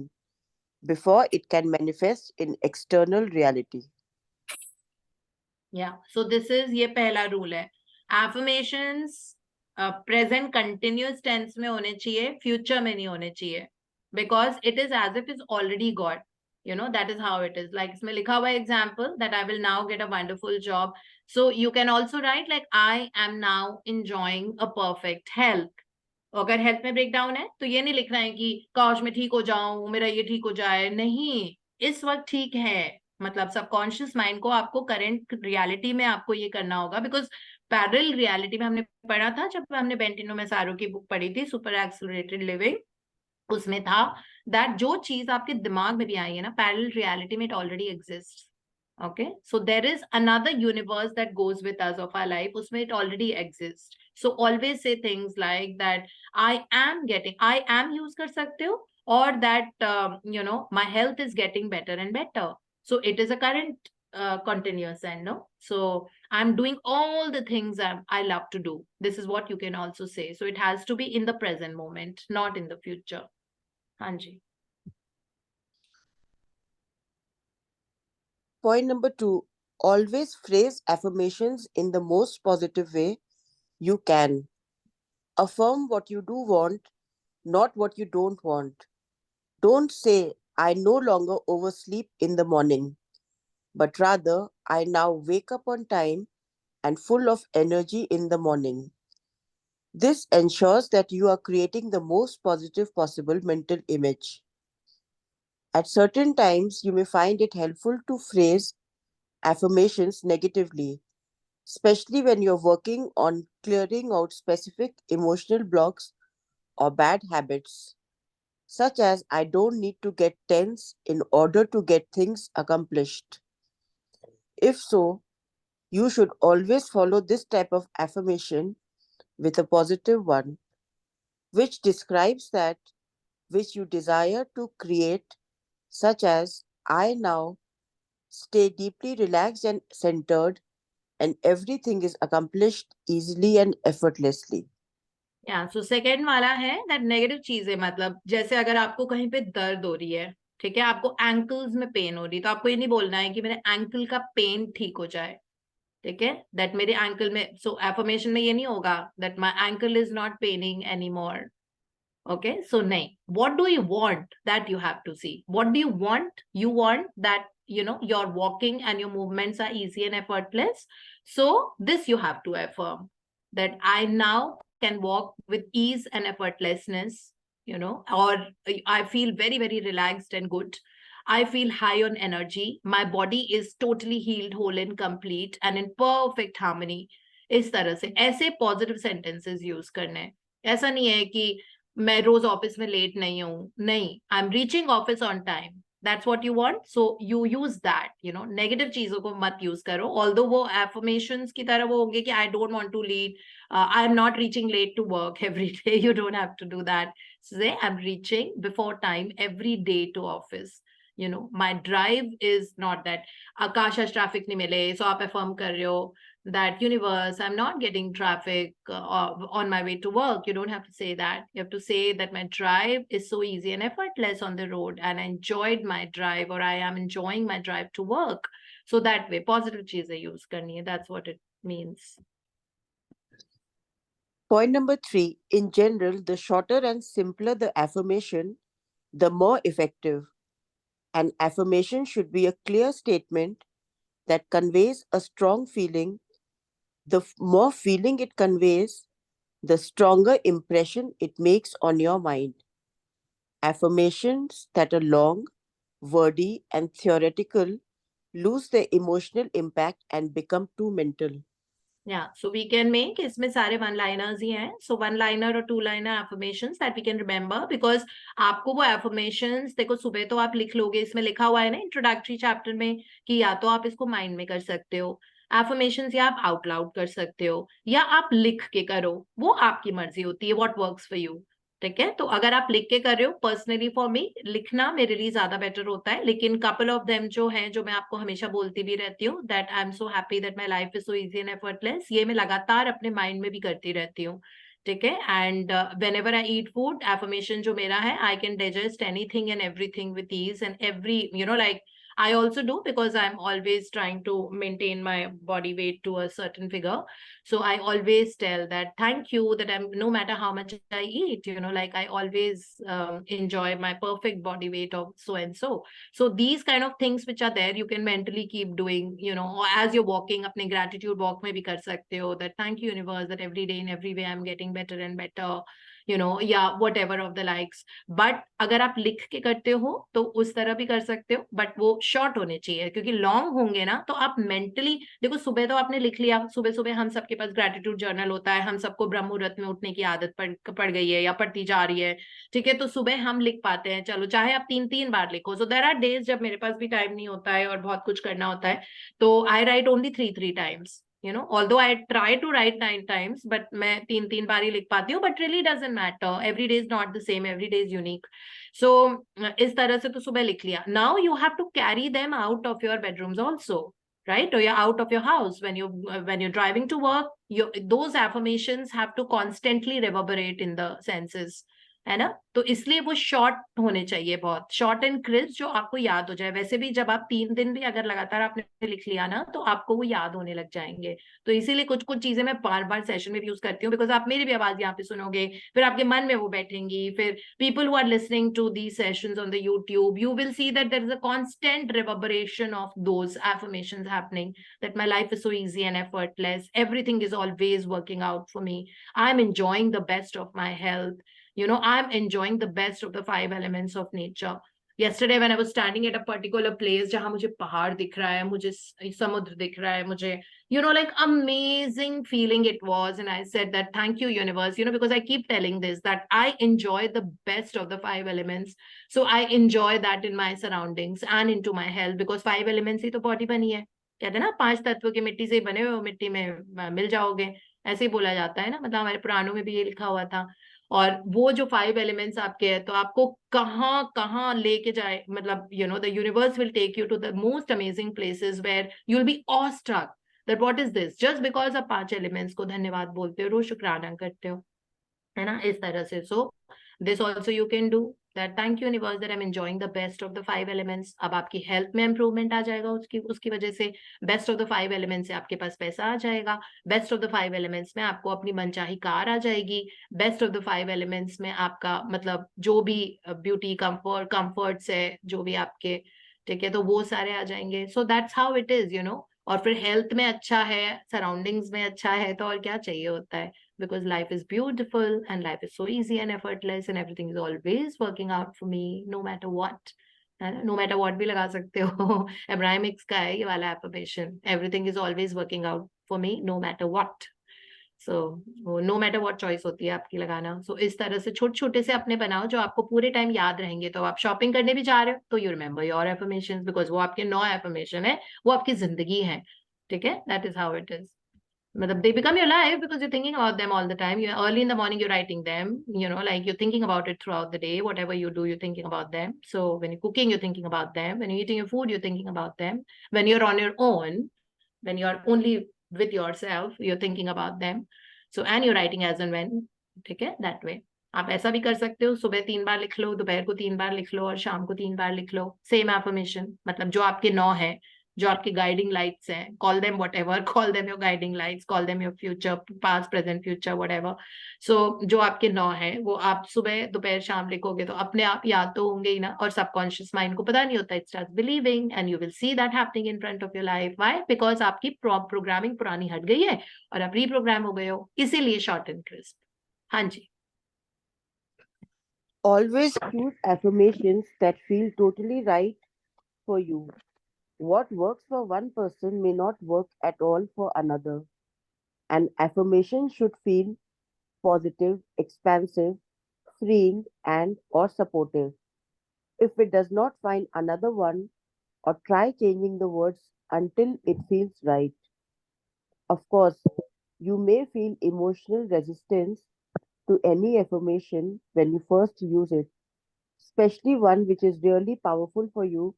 before it can manifest in external reality. Yeah, so this is ये पहला rule है. Affirmations present continuous tense में होने चाहिए, future में नहीं होने चाहिए, because it is as if it's already got. That is how it is. Like इसमें लिखा हुआ example that I will now get a wonderful job. So you can also write like I am now enjoying a perfect health. अगर health में breakdown है तो ये नहीं लिखना है कि काश मैं ठीक हो जाऊं, मेरा ये ठीक हो जाए, नहीं, इस वक्त ठीक है, मतलब सबकॉन्शियस माइंड को आपको करंट रियलिटी में आपको ये करना होगा, बिकॉज पैरेलल रियलिटी में हमने पढ़ा था जब हमने बेंटिनो मैसारो की बुक पढ़ी थी सुपर एक्सेलरेटेड लिविंग, उसमें था दैट जो चीज आपके दिमाग में भी आई है ना, पैरेलल रियलिटी में it already exist. Okay, so there is another universe that goes with us of our life. Usme it already exists. So always say things like that I am use kar sakte ho, or that my health is getting better and better. So it is a current continuous and no. So I'm doing all the things I love to do. This is what you can also say. So it has to be in the present moment, not in the future. Hanji. Point number 2, always phrase affirmations in the most positive way you can. Affirm what you do want, not what you don't want. Don't say, I no longer oversleep in the morning. but rather, I now wake up on time and full of energy in the morning. This ensures that you are creating the most positive possible mental image. At certain times, you may find it helpful to phrase affirmations negatively, especially when you're working on clearing out specific emotional blocks or bad habits, such as I don't need to get tense in order to get things accomplished. If so, you should always follow this type of affirmation with a positive one, which describes that which you desire to create, such as I now stay deeply relaxed and centered, and everything is accomplished easily and effortlessly. So second वाला है that negative चीजें, मतलब जैसे अगर आपको कहीं पे दर्द हो रही है, ठीक है, आपको एंकल्स में पेन हो रही है, तो आपको ये नहीं बोलना है कि मेरे एंकल का पेन ठीक हो जाए, ठीक है, दैट मेरे एंकल में, सो एफर्मेशन में ये नहीं होगा that my ankle is not paining any more. Okay, so nahi. What do you want? That you have to see. What do you want? You want that, your walking and your movements are easy and effortless. So this you have to affirm, that I now can walk with ease and effortlessness, or I feel very, very relaxed and good. I feel high on energy. My body is totally healed, whole and complete and in perfect harmony. इस तरह से ऐसे positive sentences use करने हैं. ऐसा नहीं है कि मैं रोज ऑफिस में लेट नहीं हूँ, नहीं, आई am reaching office on time, that's what you want, so you use that. Negative चीजों को मत यूज करो, ऑल्दो वो एफर्मेशंस की तरह वो होंगे कि I don't want to lead, I am not reaching late to work every day. You don't have to do that. Say I am reaching before time every day to office. my drive is not that आकाश आज traffic नहीं मिले, so आप affirm कर रहे हो that universe, I'm not getting traffic on my way to work. You don't have to say that. You have to say that my drive is so easy and effortless on the road and I enjoyed my drive, or I am enjoying my drive to work. So that way, positive cheezein use karni hai. That's what it means. Point number 3, in general, the shorter and simpler the affirmation, the more effective. An affirmation should be a clear statement that conveys a strong feeling. The more feeling it conveys, the stronger impression it makes on your mind. Affirmations that are long, wordy, and theoretical lose their emotional impact and become too mental. Yeah, so we can make, इसमें सारे one-liners ही हैं. So one-liner और two-liner affirmations that we can remember, because आपको वो affirmations, देखो सुबह तो आप लिख लोगे, इसमें लिखा हुआ है ना introductory chapter में कि या तो आप इसको mind में कर सकते हो affirmations, या आप out loud कर सकते हो, या आप लिख के करो, वो आपकी मर्जी होती है, what works for you. ठीक है, तो अगर आप लिख के कर रहे हो, पर्सनली फॉर मी लिखना मेरे लिए ज्यादा बेटर होता है, लेकिन कपल ऑफ देम जो हैं, जो मैं आपको हमेशा बोलती भी रहती हूँ, that I am so happy that my life is so easy and effortless, ये मैं लगातार अपने माइंड में भी करती रहती हूँ. ठीक है, and whenever I eat food, affirmation जो मेरा है, I can digest anything and everything with ease and every, like I also do, because I'm always trying to maintain my body weight to a certain figure. So I always tell that thank you, that I'm, no matter how much I eat, like I always enjoy my perfect body weight of so and so. So these kind of things which are there, you can mentally keep doing, or as you're walking, apne gratitude walk mein bhi kar sakte ho, that thank you universe, that every day in every way I'm getting better and better, या whatever of the likes. But अगर आप लिख के करते हो तो उस तरह भी कर सकते हो, बट वो शॉर्ट होने चाहिए, क्योंकि लॉन्ग होंगे ना तो आप मेंटली, देखो सुबह तो आपने लिख लिया, सुबह सुबह हम सबके पास ग्रेटिट्यूड जर्नल होता है, हम सबको ब्रह्म मुहूर्त में उठने की आदत पड़ गई है या पड़ती जा रही है, ठीक है, तो सुबह हम लिख पाते हैं, चलो चाहे आप 3 बार लिखो. सो देयर आर डेज जब मेरे पास भी टाइम नहीं होता है और बहुत कुछ करना होता है, तो आई right only 3 times. Although I try to write 9 times, but मैं 3 बार ही लिख पाती हूँ, but really doesn't matter. Every day is not the same. Every day is unique. So इस तरह से तो सुबह लिख लिया. Now you have to carry them out of your bedrooms also, right? Or you're out of your house when you're driving to work. Those affirmations have to constantly reverberate in the senses. है ना। तो इसलिए वो short होने चाहिए, बहुत short and crisp, जो आपको याद हो जाए। वैसे भी जब आप 3 दिन भी अगर लगातार आपने लिख लिया ना, तो आपको वो याद होने लग जाएंगे। तो इसीलिए कुछ कुछ चीजें मैं बार बार सेशन में भी यूज करती हूँ, बिकॉज आप मेरी भी आवाज यहाँ पे सुनोगे, फिर आपके मन में वो बैठेंगी। फिर people who are listening to these sessions on the YouTube, you will see that there is a constant reverberation of those affirmations happening, that my life is so easy and effortless, everything is always working out for me, I'm enjoying the best of my health, I'm enjoying the best of the 5 elements of nature. Yesterday when I was standing at a particular place, जहां मुझे पहाड़ दिख रहा है, मुझे समुद्र दिख रहा है, मुझे like amazing feeling it was, and I said that thank you universe, because I keep telling this, that I enjoy the best of the 5 elements, so I enjoy that in my surroundings and into my health, because 5 elements ही तो body बनी है। कहते हैं ना 5 तत्व की मिट्टी से बने हुए हो, मिट्टी में मिल जाओगे, ऐसे ही बोला जाता है ना, मतलब हमारे पुराणों में भी ये लिखा हुआ था। और वो जो 5 elements आपके हैं, तो आपको कहाँ कहाँ लेके जाए, मतलब the universe will take you to the most amazing places where you'll be awestruck that what is this, just because आप 5 elements को धन्यवाद बोलते हो, रोज शुक्राना करते हो, है ना, इस तरह से। So this also you can do that, thank you universe that I'm enjoying the best of the 5 elements। अब आपकी हेल्थ में इंप्रूवमेंट आ जाएगा उसकी वजह से। बेस्ट ऑफ द 5 elements से आपके पास पैसा आ जाएगा। बेस्ट ऑफ द 5 elements में आपको अपनी मनचाही कार आ जाएगी। बेस्ट ऑफ द 5 elements में आपका मतलब जो भी ब्यूटी कंफर्ट्स है, जो भी आपके, ठीक है, तो वो सारे आ जाएंगे। So that's how it is, और फिर हेल्थ में अच्छा है, सराउंडिंग्स में अच्छा है, तो और क्या चाहिए होता है, because life is beautiful and life is so easy and effortless and everything is always working out for me no matter what, है ना, no matter what भी लगा सकते हो। एब्राहिमिक्स का है ये वाला affirmation, everything is always working out for me no matter what। So no matter what choice होती है आपकी लगाना। सो इस तरह से छोटे छोटे से अपने बनाओ जो आपको पूरे टाइम याद रहेंगे। तो आप शॉपिंग करने भी जा रहे हो तो you remember your affirmations, because वो आपके 9 एफर्मेशन है, वो आपकी जिंदगी है, ठीक है, that is how it is. मतलब they become your life because you're thinking about them all the time. You early in the morning you're writing them, like you're thinking about it throughout the day. Whatever you do, you're thinking about them. So when you're cooking, you're thinking about them. When you're eating your food, you're thinking about them. When you're on your own, when you're only with yourself, you're thinking about them. So and you're writing as and when, ठीक है, that way। आप ऐसा भी कर सकते हो, सुबह 3 बार लिख लो, दोपहर को 3 बार लिख लो, और शाम को 3 बार लिख लो, सेम एफर्मेशन। मतलब जो आपके 9 है, जो आपके गाइडिंग लाइट्स हैं, call them whatever, call them your guiding lights, call them your future, past present future whatever. So जो आपके 9 है वो आप सुबह दोपहर शाम लिखोगे तो अपने आप याद तो होंगे ही ना, और सबकॉन्शियस माइंड को पता नहीं होता, it starts believing and you will see that happening in front of your life. Why? Because आपकी प्रोग्रामिंग पुरानी हट गई है और आप रीप्रोग्राम हो गए हो, इसीलिए शॉर्ट एंड क्रिस्प। हाँ जी। Always choose affirmations that feel totally right for you. What works for one person may not work at all for another. An affirmation should feel positive, expansive, freeing, and or supportive. If it does not, find another one or try changing the words until it feels right. Of course, you may feel emotional resistance to any affirmation when you first use it, especially one which is really powerful for you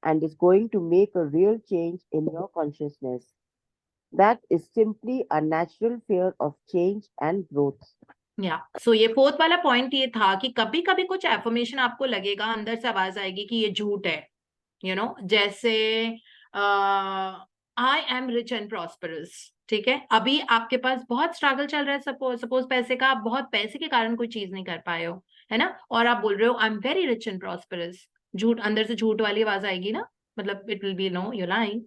and is going to make a real change in your consciousness. That is simply a natural fear of change and growth. सो ये 4th वाला point ये था कि कभी कभी कुछ affirmation आपको लगेगा, अंदर से आवाज आएगी कि ये झूठ है, जैसे I am rich and prosperous, ठीक है, अभी आपके पास बहुत स्ट्रगल चल रहा है, सपोज पैसे का, आप बहुत पैसे के कारण कोई चीज नहीं कर पाए हो, है ना, और आप बोल रहे हो I am very rich and prosperous, झूठ, अंदर से झूठ वाली आवाज आएगी ना, मतलब it will be no you're lying.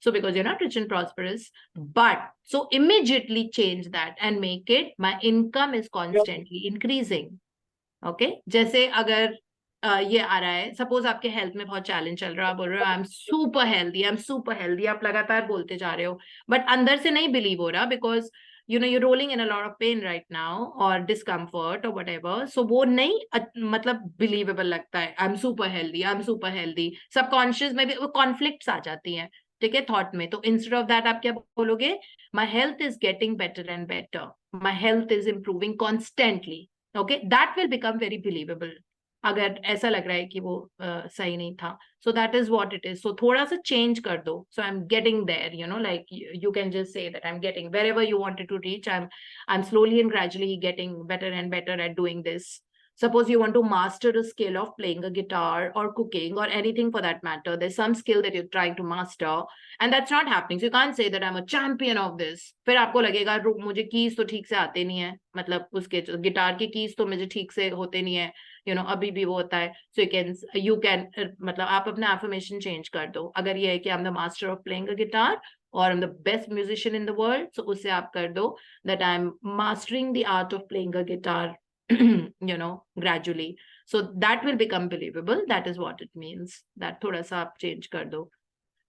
So because you're not rich and prosperous, but so immediately change that and make it my income is constantly increasing. Okay, जैसे अगर ये आ रहा है, सपोज आपके हेल्थ में बहुत चैलेंज चल रहा है, आप बोल रहे हो I am super healthy, I am super healthy, आप लगातार बोलते जा रहे हो, बट अंदर से नहीं बिलीव हो रहा, because you're rolling in a lot of pain right now or discomfort or whatever, so वो नहीं मतलब believable लगता है, I am super healthy, I am super healthy, subconscious में भी वो कॉन्फ्लिक्ट्स आ जाती हैं, ठीक है, थॉट में। तो इंस्टेड ऑफ दैट आप क्या बोलोगे, माई health is getting better and better, my health is improving constantly, okay, that will become very believable, अगर ऐसा लग रहा है कि वो सही नहीं था। So that is what it is. So थोड़ा सा चेंज कर दो, so I am getting there, like you can just say that I am getting wherever you wanted to reach, I am slowly and gradually getting better and better at doing this. Suppose you want to master a skill of playing a guitar or cooking or anything for that matter. There's some skill that you're trying to master and that's not happening. So you can't say that I'm a champion of this. फिर आपको लगेगा मुझे keys तो ठीक से आते नहीं है, मतलब उसके गिटार के कीज तो मुझे ठीक से होते नहीं है, अभी भी वो होता है. So you can मतलब आप अपना affirmation change कर दो. अगर ये है कि I'm the master of playing a guitar or I'm the best musician in the world, so उससे आप कर दो that I'm mastering the art of playing a guitar gradually. So that will become believable. That is what it means. That थोड़ा सा आप change कर दो.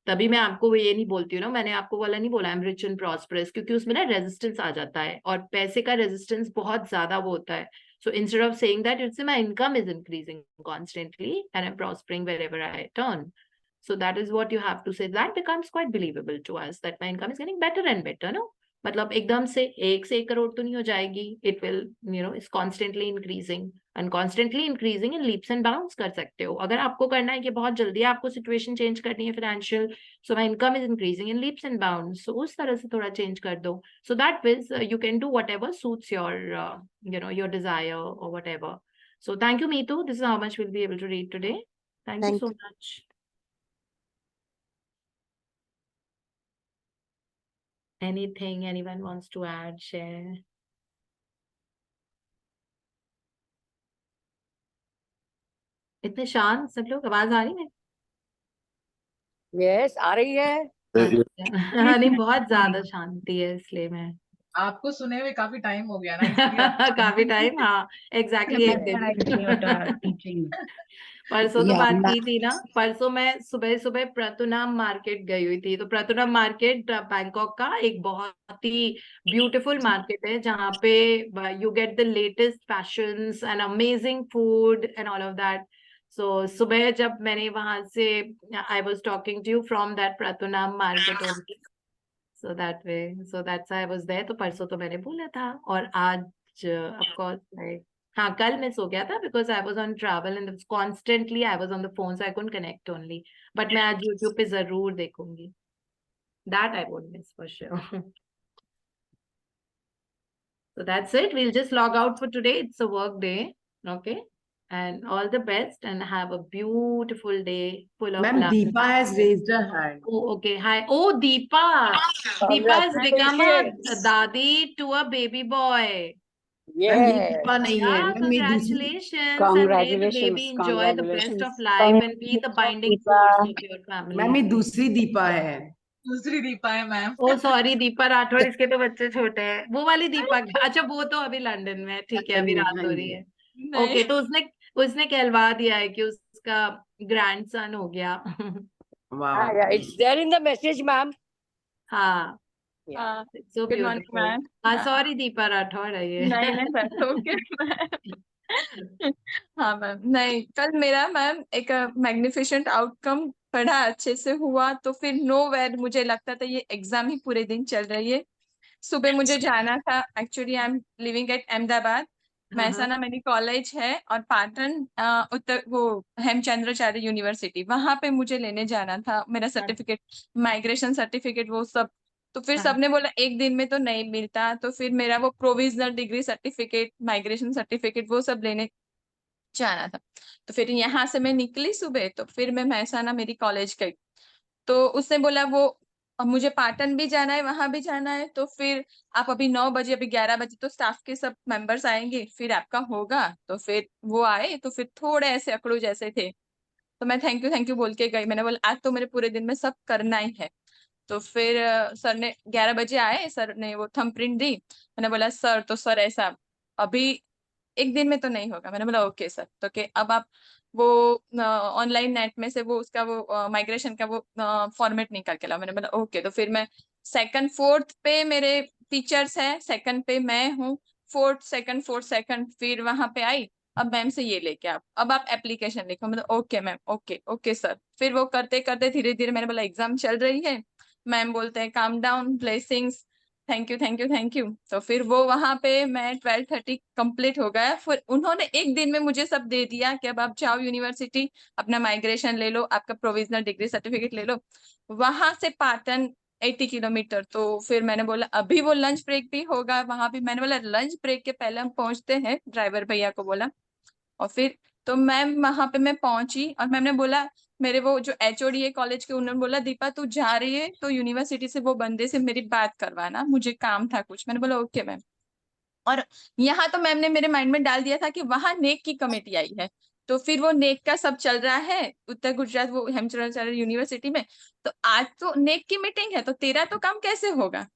तभी मैं आपको ये नहीं बोलती हूँ ना, मैंने आपको वाला नहीं बोला I'm rich and prosperous, क्योंकि उसमें ना रेजिस्टेंस आ जाता है और पैसे का रेजिस्टेंस बहुत ज्यादा वो होता है. So instead of saying that, it's my income is increasing constantly and I'm prospering wherever I turn. So that is what you have to say. That becomes quite believable to us, that my income is getting better and better, no? मतलब एकदम से 1 करोड़ तो नहीं हो जाएगी. It will, it's constantly increasing and constantly increasing in leaps and bounds कर सकते हो. अगर आपको करना है कि बहुत जल्दी आपको situation change करनी है financial, so my income is increasing in leaps and bounds. So उस तरह से थोड़ा change कर दो. So that means you can do whatever suits your, your desire or whatever. So thank you, Meetu. This is how much we'll be able to read today. Thank you so much. Anything anyone wants to add, share? इतने शांत सब लोग, आवाज आ रही है? Yes, आ रही है. अच्छा, नहीं बहुत ज्यादा शांति है इसलिए मैं आपको सुने हुए काफी टाइम हो गया ना, इसलिए काफी टाइम. हाँ एग्जैक्टली एक दिन. परसों तो बात की थी ना. परसों मैं सुबह सुबह प्रतुनाम मार्केट गई हुई थी. तो प्रतुनाम मार्केट बैंकॉक का एक बहुत ही ब्यूटीफुल मार्केट है जहाँ पे you get the latest fashions and amazing food and all of that. So सुबह जब मैंने वहां से I was talking to you from that Pratunam market only. So that way, so that's why I was there. तो परसों तो मैंने बोला था. और आज of course like हाँ कल मिस हो गया था because I was on travel and constantly I was on the phone, so I couldn't connect only. But मैं आज YouTube पे जरूर देखूंगी. That I won't miss for sure. So that's it. We'll just log out for today. It's a work day. Okay. And all the best and have a beautiful day full of Ma'am, love. Deepa has raised her hand. Oh, okay. Hi. Oh, Deepa. Deepa has become a dadi to a baby boy. Ma'am, ये Yes. Deepa नहीं है. Yeah, Ma'am, ये दूसरी. congratulations. And may the baby enjoy the best of life and be the binding force of your family. Ma'am, ये दूसरी दीपा है. दूसरी दीपा है ma'am. Oh, sorry, Deepa Rathore. इसके तो बच्चे छोटे हैं. वो वाली दीपा. अच्छा, वो तो अभी लंदन में है. ठीक है, अभी रात हो रही है. ओके, तो उसने कहलवा दिया है कि उसका ग्रैंडसन हो गया. Wow. Yeah, it's there in the message, ma'am. हाँ. हाँ, So good morning, beautiful. ma'am. हाँ, sorry दीपा राठौर है ये. नहीं that's okay मैम. हाँ मैम, नहीं कल मेरा मैम एक मैग्निफिसेंट आउटकम पढ़ा अच्छे से हुआ, तो फिर नोवेयर मुझे लगता था ये एग्जाम ही पूरे दिन चल रही है. सुबह मुझे जाना था. Actually I am living at Ahmedabad. Mehsana मेरी कॉलेज है और पाटन उत्तर वो हेमचंद्राचार्य यूनिवर्सिटी, वहां पे मुझे लेने जाना था मेरा सर्टिफिकेट, माइग्रेशन सर्टिफिकेट वो सब. तो फिर सबने बोला एक दिन में तो नहीं मिलता, तो फिर मेरा वो provisional degree certificate, migration certificate वो सब लेने जाना था. तो फिर यहाँ से मैं निकली सुबह, तो फिर मैं महसाना मेरी कॉलेज गई. तो उसने बोला वो अब मुझे पाटन भी जाना है, वहां भी जाना है, तो फिर आप अभी 9 बजे, अभी 11 बजे तो स्टाफ के सब मेंबर्स आएंगे, फिर आपका होगा. तो फिर वो आए, तो फिर थोड़े ऐसे अकड़ू जैसे थे, तो मैं थैंक यू बोल के गई. मैंने बोला आज तो मेरे पूरे दिन में सब करना ही है. तो फिर सर ने 11 बजे आए, सर ने वो थंब प्रिंट दी. मैंने बोला सर, तो सर ऐसा अभी एक दिन में तो नहीं होगा. मैंने बोला ओके सर. तो के अब आप वो ऑनलाइन नेट में से वो उसका वो माइग्रेशन का वो फॉर्मेट निकाल के लाओ. मैंने बोला ओके. तो फिर मैं 2nd 4th पे मेरे टीचर्स है, 2nd पे मैं हूँ, 4th 2nd फिर वहां पे आई. अब मैम से ये लेके आप अब आप एप्लीकेशन लिखो. मतलब ओके मैम, ओके सर. फिर वो करते करते धीरे धीरे मैंने बोला एग्जाम चल रही है. मैम बोलते हैं calm down, blessings, thank you. तो फिर वो वहां पे मैं 12:30 कंप्लीट हो गया. फिर उन्होंने एक दिन में मुझे सब दे दिया कि अब आप जाओ यूनिवर्सिटी, अपना माइग्रेशन ले लो, आपका प्रोविजनल डिग्री सर्टिफिकेट ले लो. वहां से पाटन 80 किलोमीटर. तो फिर मैंने बोला अभी वो लंच ब्रेक भी होगा वहां भी. मैंने बोला लंच ब्रेक के पहले हम पहुंचते हैं. ड्राइवर भैया को बोला और फिर तो मैम वहां पे मैं पहुंची और मैम ने बोला, मेरे वो जो HOD है कॉलेज के, उन्होंने बोला दीपा तू जा रही है तो यूनिवर्सिटी से वो बंदे से मेरी बात करवाना, मुझे काम था कुछ। मैंने बोला ओके मैम। और यहाँ तो मैम ने मेरे माइंड में डाल दिया था कि वहां नेक की कमेटी आई है, तो फिर वो नेक का सब चल रहा है उत्तर गुजरात वो हेमचंद्राचार्य यूनिवर्सिटी में, तो आज तो नेक की मीटिंग है तो तेरा तो काम कैसे होगा।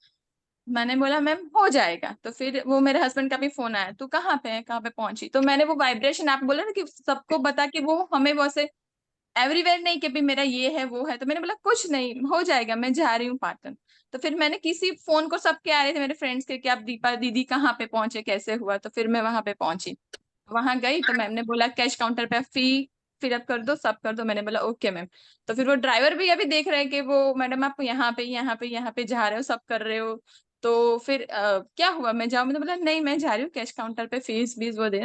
मैंने बोला मैम हो जाएगा। तो फिर वो मेरे हस्बैंड का भी फोन आया, तू कहाँ पे है, कहाँ पे पहुंची। तो मैंने वो वाइब्रेशन आप बोला ना कि सबको बता कि वो हमें वैसे एवरीवेयर नहीं कि भी मेरा ये है वो है, तो मैंने बोला कुछ नहीं हो जाएगा, मैं जा रही हूँ पाटन। तो फिर मैंने किसी फोन को सबके आ रहे थे मेरे फ्रेंड्स के कि आप दीपा दीदी कहाँ पे पहुंचे कैसे हुआ, तो फिर मैं वहां पे पहुंची। वहां गई तो मैम ने बोला कैश काउंटर पे फी फिलअप कर दो, सब कर दो। मैंने बोला ओके मैम। तो फिर वो ड्राइवर भी अभी देख रहे हैं कि वो मैडम आप यहाँ पे जा रहे हो, सब कर रहे हो। तो फिर क्या हुआ, मैं जाऊँ, मैंने बोला नहीं मैं जा रही हूँ कैश काउंटर पे फीस बीस वो दे।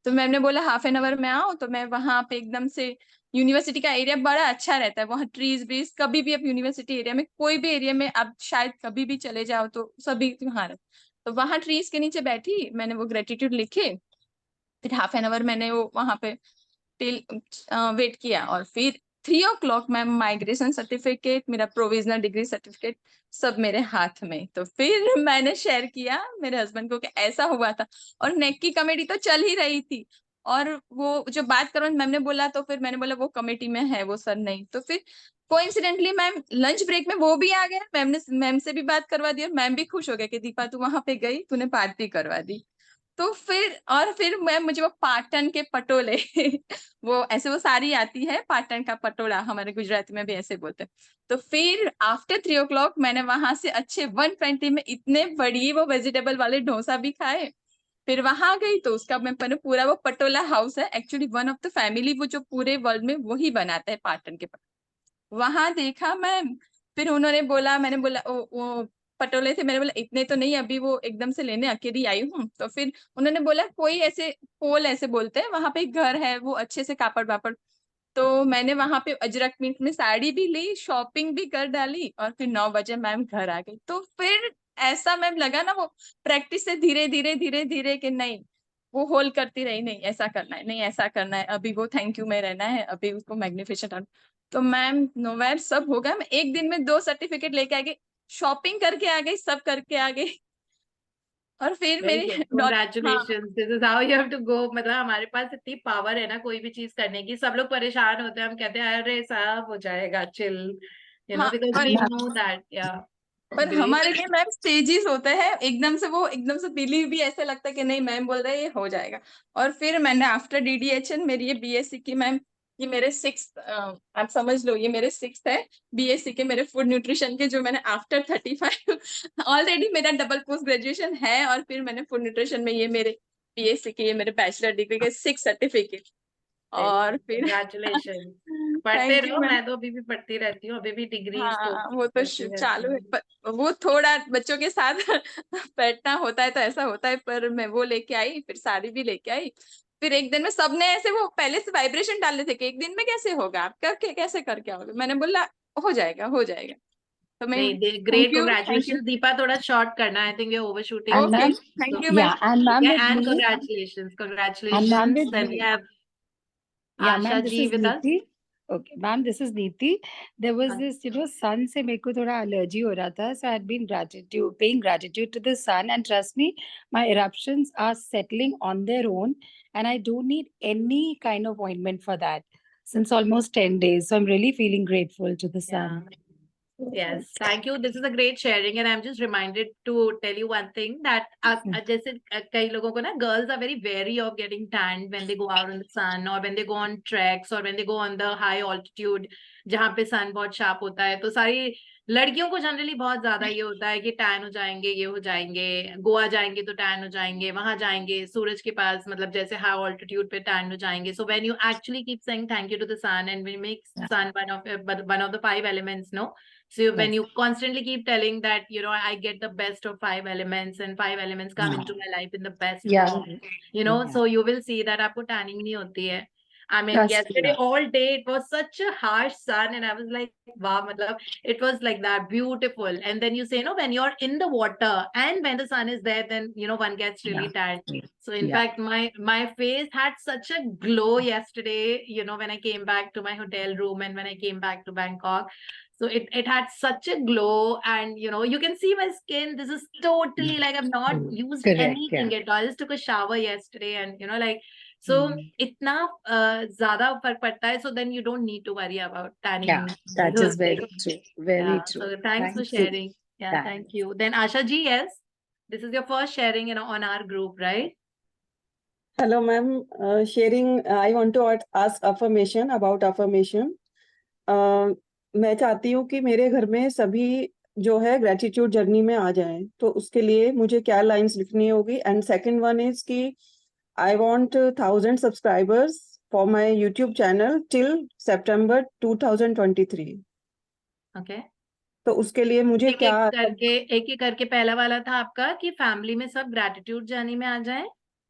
तो मैम ने बोला हाफ एन आवर में आओ। तो मैं वहां पे एकदम से, यूनिवर्सिटी का एरिया बड़ा अच्छा रहता है, वहाँ ट्रीज ब्रीज, कभी भी आप यूनिवर्सिटी एरिया में कोई भी एरिया में आप शायद कभी भी चले जाओ तो सभी वहाँ रहते। तो वहाँ ट्रीज के नीचे बैठी, मैंने वो ग्रेटिट्यूड लिखे। फिर हाफ एन आवर मैंने वो वहां पे टिल वेट किया और फिर 3 o'clock मैं माइग्रेशन सर्टिफिकेट, मेरा प्रोविजनल डिग्री सर्टिफिकेट सब मेरे हाथ में। तो फिर मैंने शेयर किया मेरे हस्बैंड को कि ऐसा हुआ था। और नेक की कमेटी तो चल ही रही थी और वो जो बात करो मैम ने बोला, तो फिर मैंने बोला वो कमेटी में है वो सर नहीं। तो फिर कोइंसिडेंटली मैम लंच ब्रेक में वो भी आ गया, मैम से भी बात करवा दी और मैम भी खुश हो गया कि दीपा तू वहां पे गई, तूने पार्टी करवा दी। तो फिर मैम मुझे वो पाटन के पटोले वो ऐसे वो साड़ी आती है पाटन का पटोला, हमारे गुजराती में भी ऐसे बोलते हैं। तो फिर आफ्टर 3 o'clock मैंने वहां से अच्छे 120 में इतने बड़ी वो वेजिटेबल वाले डोसा भी खाए। फिर वहां गई तो उसका मैंने पूरा वो पटोला हाउस है actually one of the family, वो जो पूरे वर्ल्ड में वही बनाता है पाटन के वहां देखा मैम। फिर उन्होंने बोला, मैंने बोला वो पटोले थे, मैंने बोला इतने तो नहीं, अभी वो एकदम से लेने अकेली आई हूँ। तो फिर उन्होंने बोला कोई ऐसे पोल ऐसे बोलते हैं वहां पे एक घर है वो अच्छे से कापड़ वापड़। तो मैंने वहां पे अजरक मिंट में साड़ी भी ली, शॉपिंग भी कर डाली और फिर 9 बजे मैम घर आ गई। तो फिर ऐसा मैम लगा ना वो प्रैक्टिस से धीरे धीरे धीरे धीरे कि नहीं वो होल्ड करती रही, नहीं ऐसा करना है, नहीं ऐसा करना है, अभी वो थैंक यू में रहना है, अभी उसको मैग्निफिकेशन। तो मैम नोवेर सब हो गया, मैं एक दिन में 2 सर्टिफिकेट लेके आ गई, शॉपिंग करके आ गई, सब करके आ गई। और फिर वेरी मेरी गुड, हाँ congratulations, this is how you have to go. मतलब हमारे पास इतनी पावर है ना कोई भी चीज करने की, सब लोग परेशान होते हैं, हम कहते हैं अरे सब हो जाएगा चिल, यू नो, हाँ बिकॉज वी नो दैट। या पर ग्रेट। हमारे लिए मैम स्टेजेस होते हैं, एकदम से बिलीव भी ऐसे लगता है कि नहीं मैम बोल रहे हैं ये हो जाएगा। और फिर मैंने आफ्टर DDHN मेरी ये BSc की मैम, ये मेरे 6th आप समझ लो ये मेरे 6th है BSc के मेरे फूड न्यूट्रिशन के, जो मैंने आफ्टर 35 ऑलरेडी मेरा डबल पोस्ट ग्रेजुएशन है और फिर मैंने फूड न्यूट्रिशन में ये मेरे BSc के ये मेरे बैचलर डिग्री के 6 सर्टिफिकेट। और फिर कंग्रेचुलेशन, पढ़ते थैंक यू रहो, मैम। मैं तो अभी भी पढ़ती रहती हूँ, अभी भी डिग्रीज तो हाँ वो तो करती रहती चालू है, हूँ। पर वो थोड़ा बच्चों के साथ बैठना होता है तो ऐसा होता है। पर मैं वो लेके आई, फिर साड़ी भी लेके आई। फिर एक दिन में सबने ऐसे वो पहले से वाइब्रेशन डाले थे कि एक दिन में कैसे होगा, आप करके कैसे करके आओगे। मैंने बोला हो जाएगा हो जाएगा। तो मैं नहीं, thank great, you thank you. Congratulation Deepa, थोड़ा शॉर्ट करना, I think over shooting And okay ma'am, thank you ma'am. yeah, and ma'am with and me, congratulations, and ma'am congratulations. with then we me. Have Yeah, Asha ma'am, this ji is with us. Neeti. Okay, ma'am, this is Neeti. There was this, sun से मेरे को थोड़ा allergy हो रहा था, so I had been paying gratitude to the sun, and trust me, my eruptions are settling on their own, and I don't need any kind of ointment for that since almost 10 days. So I'm really feeling grateful to the sun. Yes, thank you. This is a great sharing, and I'm just reminded to tell you one thing that जैसे कई लोगों को ना, girls are very wary of getting tanned when they go out in the sun or when they go on treks or when they go on the high altitude जहाँ पे sun बहुत sharp होता है। तो सारी लड़कियों को जनरली बहुत ज्यादा ये होता है कि टैन हो जाएंगे, ये हो जाएंगे, गोवा जाएंगे तो टैन हो जाएंगे, वहां जाएंगे सूरज के पास, मतलब जैसे हाई ऑल्टीट्यूड पे टैन हो जाएंगे। So when you actually keep saying thank you to the sun and we make sun one of the 5 elements, no? So when you constantly keep telling that, I get the best of 5 elements and 5 elements come into my life in the best Yeah. way, so you will see that आपको tanning नहीं होती है। I mean, Trust yesterday me. all day it was such a harsh sun, and I was like, wow, matlab, it was like that beautiful. And then you say, no, when you're in the water and when the sun is there, then one gets really tired. So in Yeah. fact, my face had such a glow yesterday, when I came back to my hotel room and when I came back to Bangkok. So it had such a glow, and you can see my skin. This is totally like I've not used Correct, anything yeah. at all. I just took a shower yesterday, and like, so इतना ज़्यादा फर्क पड़ता है. So then you don't need to worry about tanning. Yeah, that those is very things. true. Very Yeah. true. So thanks for Thank you. sharing. Yeah, Thanks. thank you. Then Asha ji, yes, this is your first sharing, on our group, right? Hello, ma'am. Sharing, I want to ask affirmation about affirmation. मैं चाहती हूँ कि मेरे घर में सभी जो है ग्रेटिट्यूड जर्नी में आ जाएं, तो उसके लिए मुझे क्या लाइंस लिखनी होगी? एंड सेकंड वन इज कि I want 1000 subscribers for my YouTube channel till September 2023. Okay. तो उसके लिए मुझे एक क्या एक करके पहला वाला था आपका कि फैमिली में सब ग्रेटिट्यूड जर्नी में आ जाए.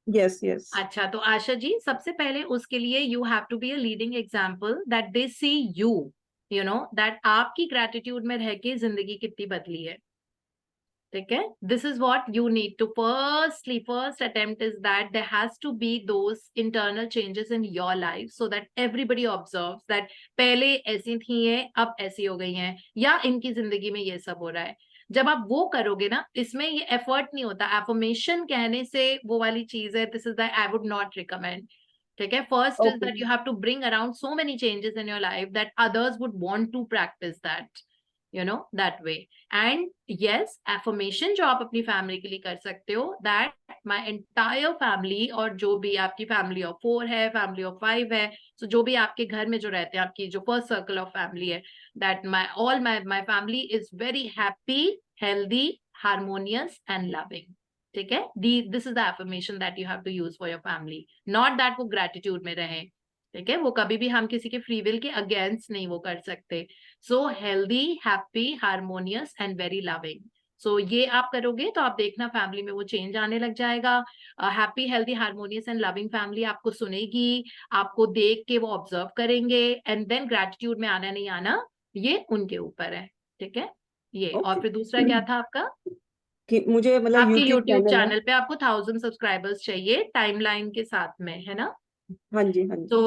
यस यस अच्छा, तो आशा जी, सबसे पहले उसके लिए you have to be a leading example that they see you know that आपकी ग्रेटिट्यूड में रह के जिंदगी कितनी बदली है. ठीक है, this is what you need to first attempt is that there has to be those internal changes in your life so that everybody observes that पहले ऐसी थी है, अब ऐसी हो गई हैं, या इनकी जिंदगी में ये सब हो रहा है. जब आप वो करोगे ना, इसमें ये एफर्ट नहीं होता. एफर्मेशन कहने से वो वाली चीज है, this is that I would not recommend. ठीक है, first is that you have to bring around so many changes in your life that others would want to practise that, that way. And yes, affirmation जो आप अपनी family के लिए कर सकते हो, that my entire family, और जो भी आपकी फैमिली ऑफ 4 है, फैमिली ऑफ 5 है, so जो भी आपके घर में जो रहते हैं, आपकी जो फर्स्ट सर्कल ऑफ फैमिली है, that my family is very happy, healthy, harmonious and loving. ठीक है, this is the affirmation that you have to use for your family, not that वो gratitude में रहे. ठीक है, वो कभी भी हम किसी के फ्री विल के अगेंस्ट नहीं वो कर सकते. So healthy, happy, harmonious and very loving. So ये आप करोगे तो आप देखना फैमिली में वो चेंज आने लग जाएगा. Happy, healthy, harmonious and loving family आपको सुनेगी, आपको देख के वो ऑब्जर्व करेंगे, एंड देन ग्रेटिट्यूड में आना नहीं आना ये उनके ऊपर है. ठीक है, ये और फिर दूसरा क्या था आपका? कि मुझे मतलब आपके यूट्यूब यूट्यूब चैनल चैनल पे आपको 1000 सब्सक्राइबर्स चाहिए टाइमलाइन के साथ में, है ना? हाँ जी हाँ जी. तो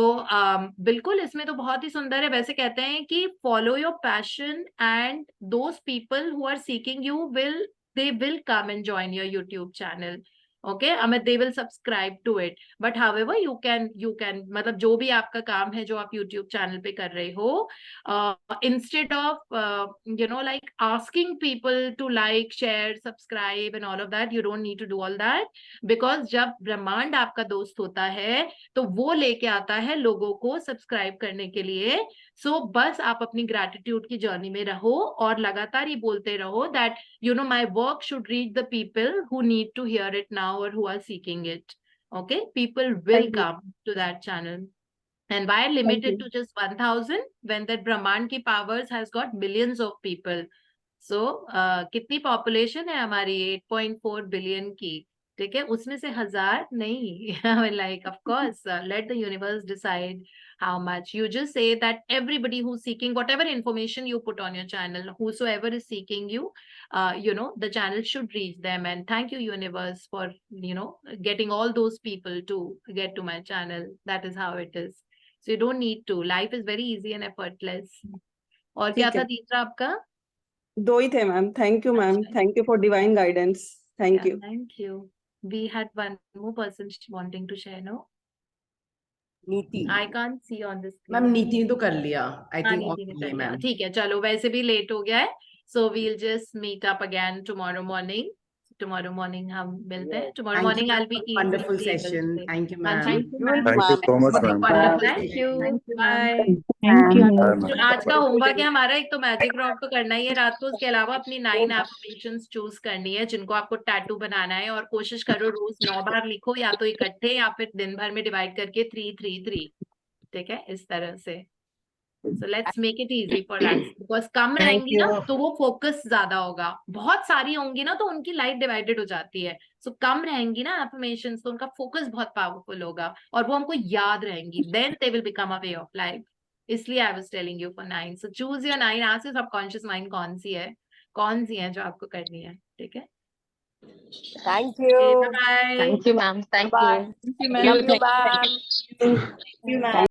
बिल्कुल, इसमें तो बहुत ही सुंदर है. वैसे कहते हैं कि follow your passion and those people who are seeking you they will come and join your YouTube channel. Okay, I mean they will subscribe to it. But however you can मतलब जो भी आपका काम है जो आप YouTube चैनल पे कर रहे हो, instead of like asking people to like, share, subscribe and all of that, you don't need to do all that, because जब ब्रह्मांड आपका दोस्त होता है तो वो लेके आता है लोगों को सब्सक्राइब करने के लिए. सो बस आप अपनी ग्रेटिट्यूड की जर्नी में रहो और लगातार ये बोलते रहो that my work should reach the people who need to hear it now or who are seeking it. Okay, people will Thank you. come to that channel. And why limit it to just 1000 when that Brahman ki powers has got billions of people? So कितनी population है हमारी? 8.4 billion की. ठीक है, उसमें से 1000 नहीं. Like of course let the universe decide how much. You just say that everybody who's seeking whatever information you put on your channel, whosoever is seeking you, the channel should reach them. And thank you universe for getting all those people to get to my channel. That is how it is. So you don't need to. Life is very easy and effortless. और क्या ठीक था है. तीसरा आपका? 2 ही थे ma'am. Thank you ma'am. अच्छा. Thank you for divine guidance. Thank Yeah, you. thank you. We had one more person wanting to share, no? Neeti. I can't see on the screen. Ma'am नीति ने तो कर लिया आई हाँ, think. नीति ने कर लिया. मैम ठीक है, चलो वैसे भी लेट हो गया है. So we'll just meet up again tomorrow morning. Tomorrow morning हम मिलते हैं. Tomorrow Thank you morning I'll be wonderful easily able session. to. Thank you हाँ जी. ma'am. You will Thank you so much, What a ma'am. wonderful Thank session. you. Bye. Thank you. Bye, तो ma'am. आज का homework है हमारा, एक तो magic rock तो करना ही है रात को. उसके अलावा अपनी 9 एफर्मेशंस चूज करनी है जिनको आपको टैटू बनाना है, और कोशिश करो रोज 9 बार लिखो, या तो इकट्ठे या फिर दिन भर में डिवाइड करके 3-3-3. ठीक है, इस तरह से. So let's make it easy for us, because come Thank रहेंगी ना you. तो वो फोकस ज्यादा होगा. बहुत सारी होंगी ना तो उनकी लाइफ डिवाइडेड हो जाती है. सो कम रहेंगी ना एफर्मेशंस, तो उनका फोकस बहुत पावरफुल होगा और वो हमको याद रहेंगी, then they will become a way of life. इसलिए I was telling you for 9, so choose your 9, आज से सबकॉन्शियस माइंड कौन सी है जो आपको करनी है, ठीक है? Thank you. Bye bye. Thank you, ma'am. Thank Bye. you. Thank you, Love ma'am. you, ma'am. Thank you, ma'am.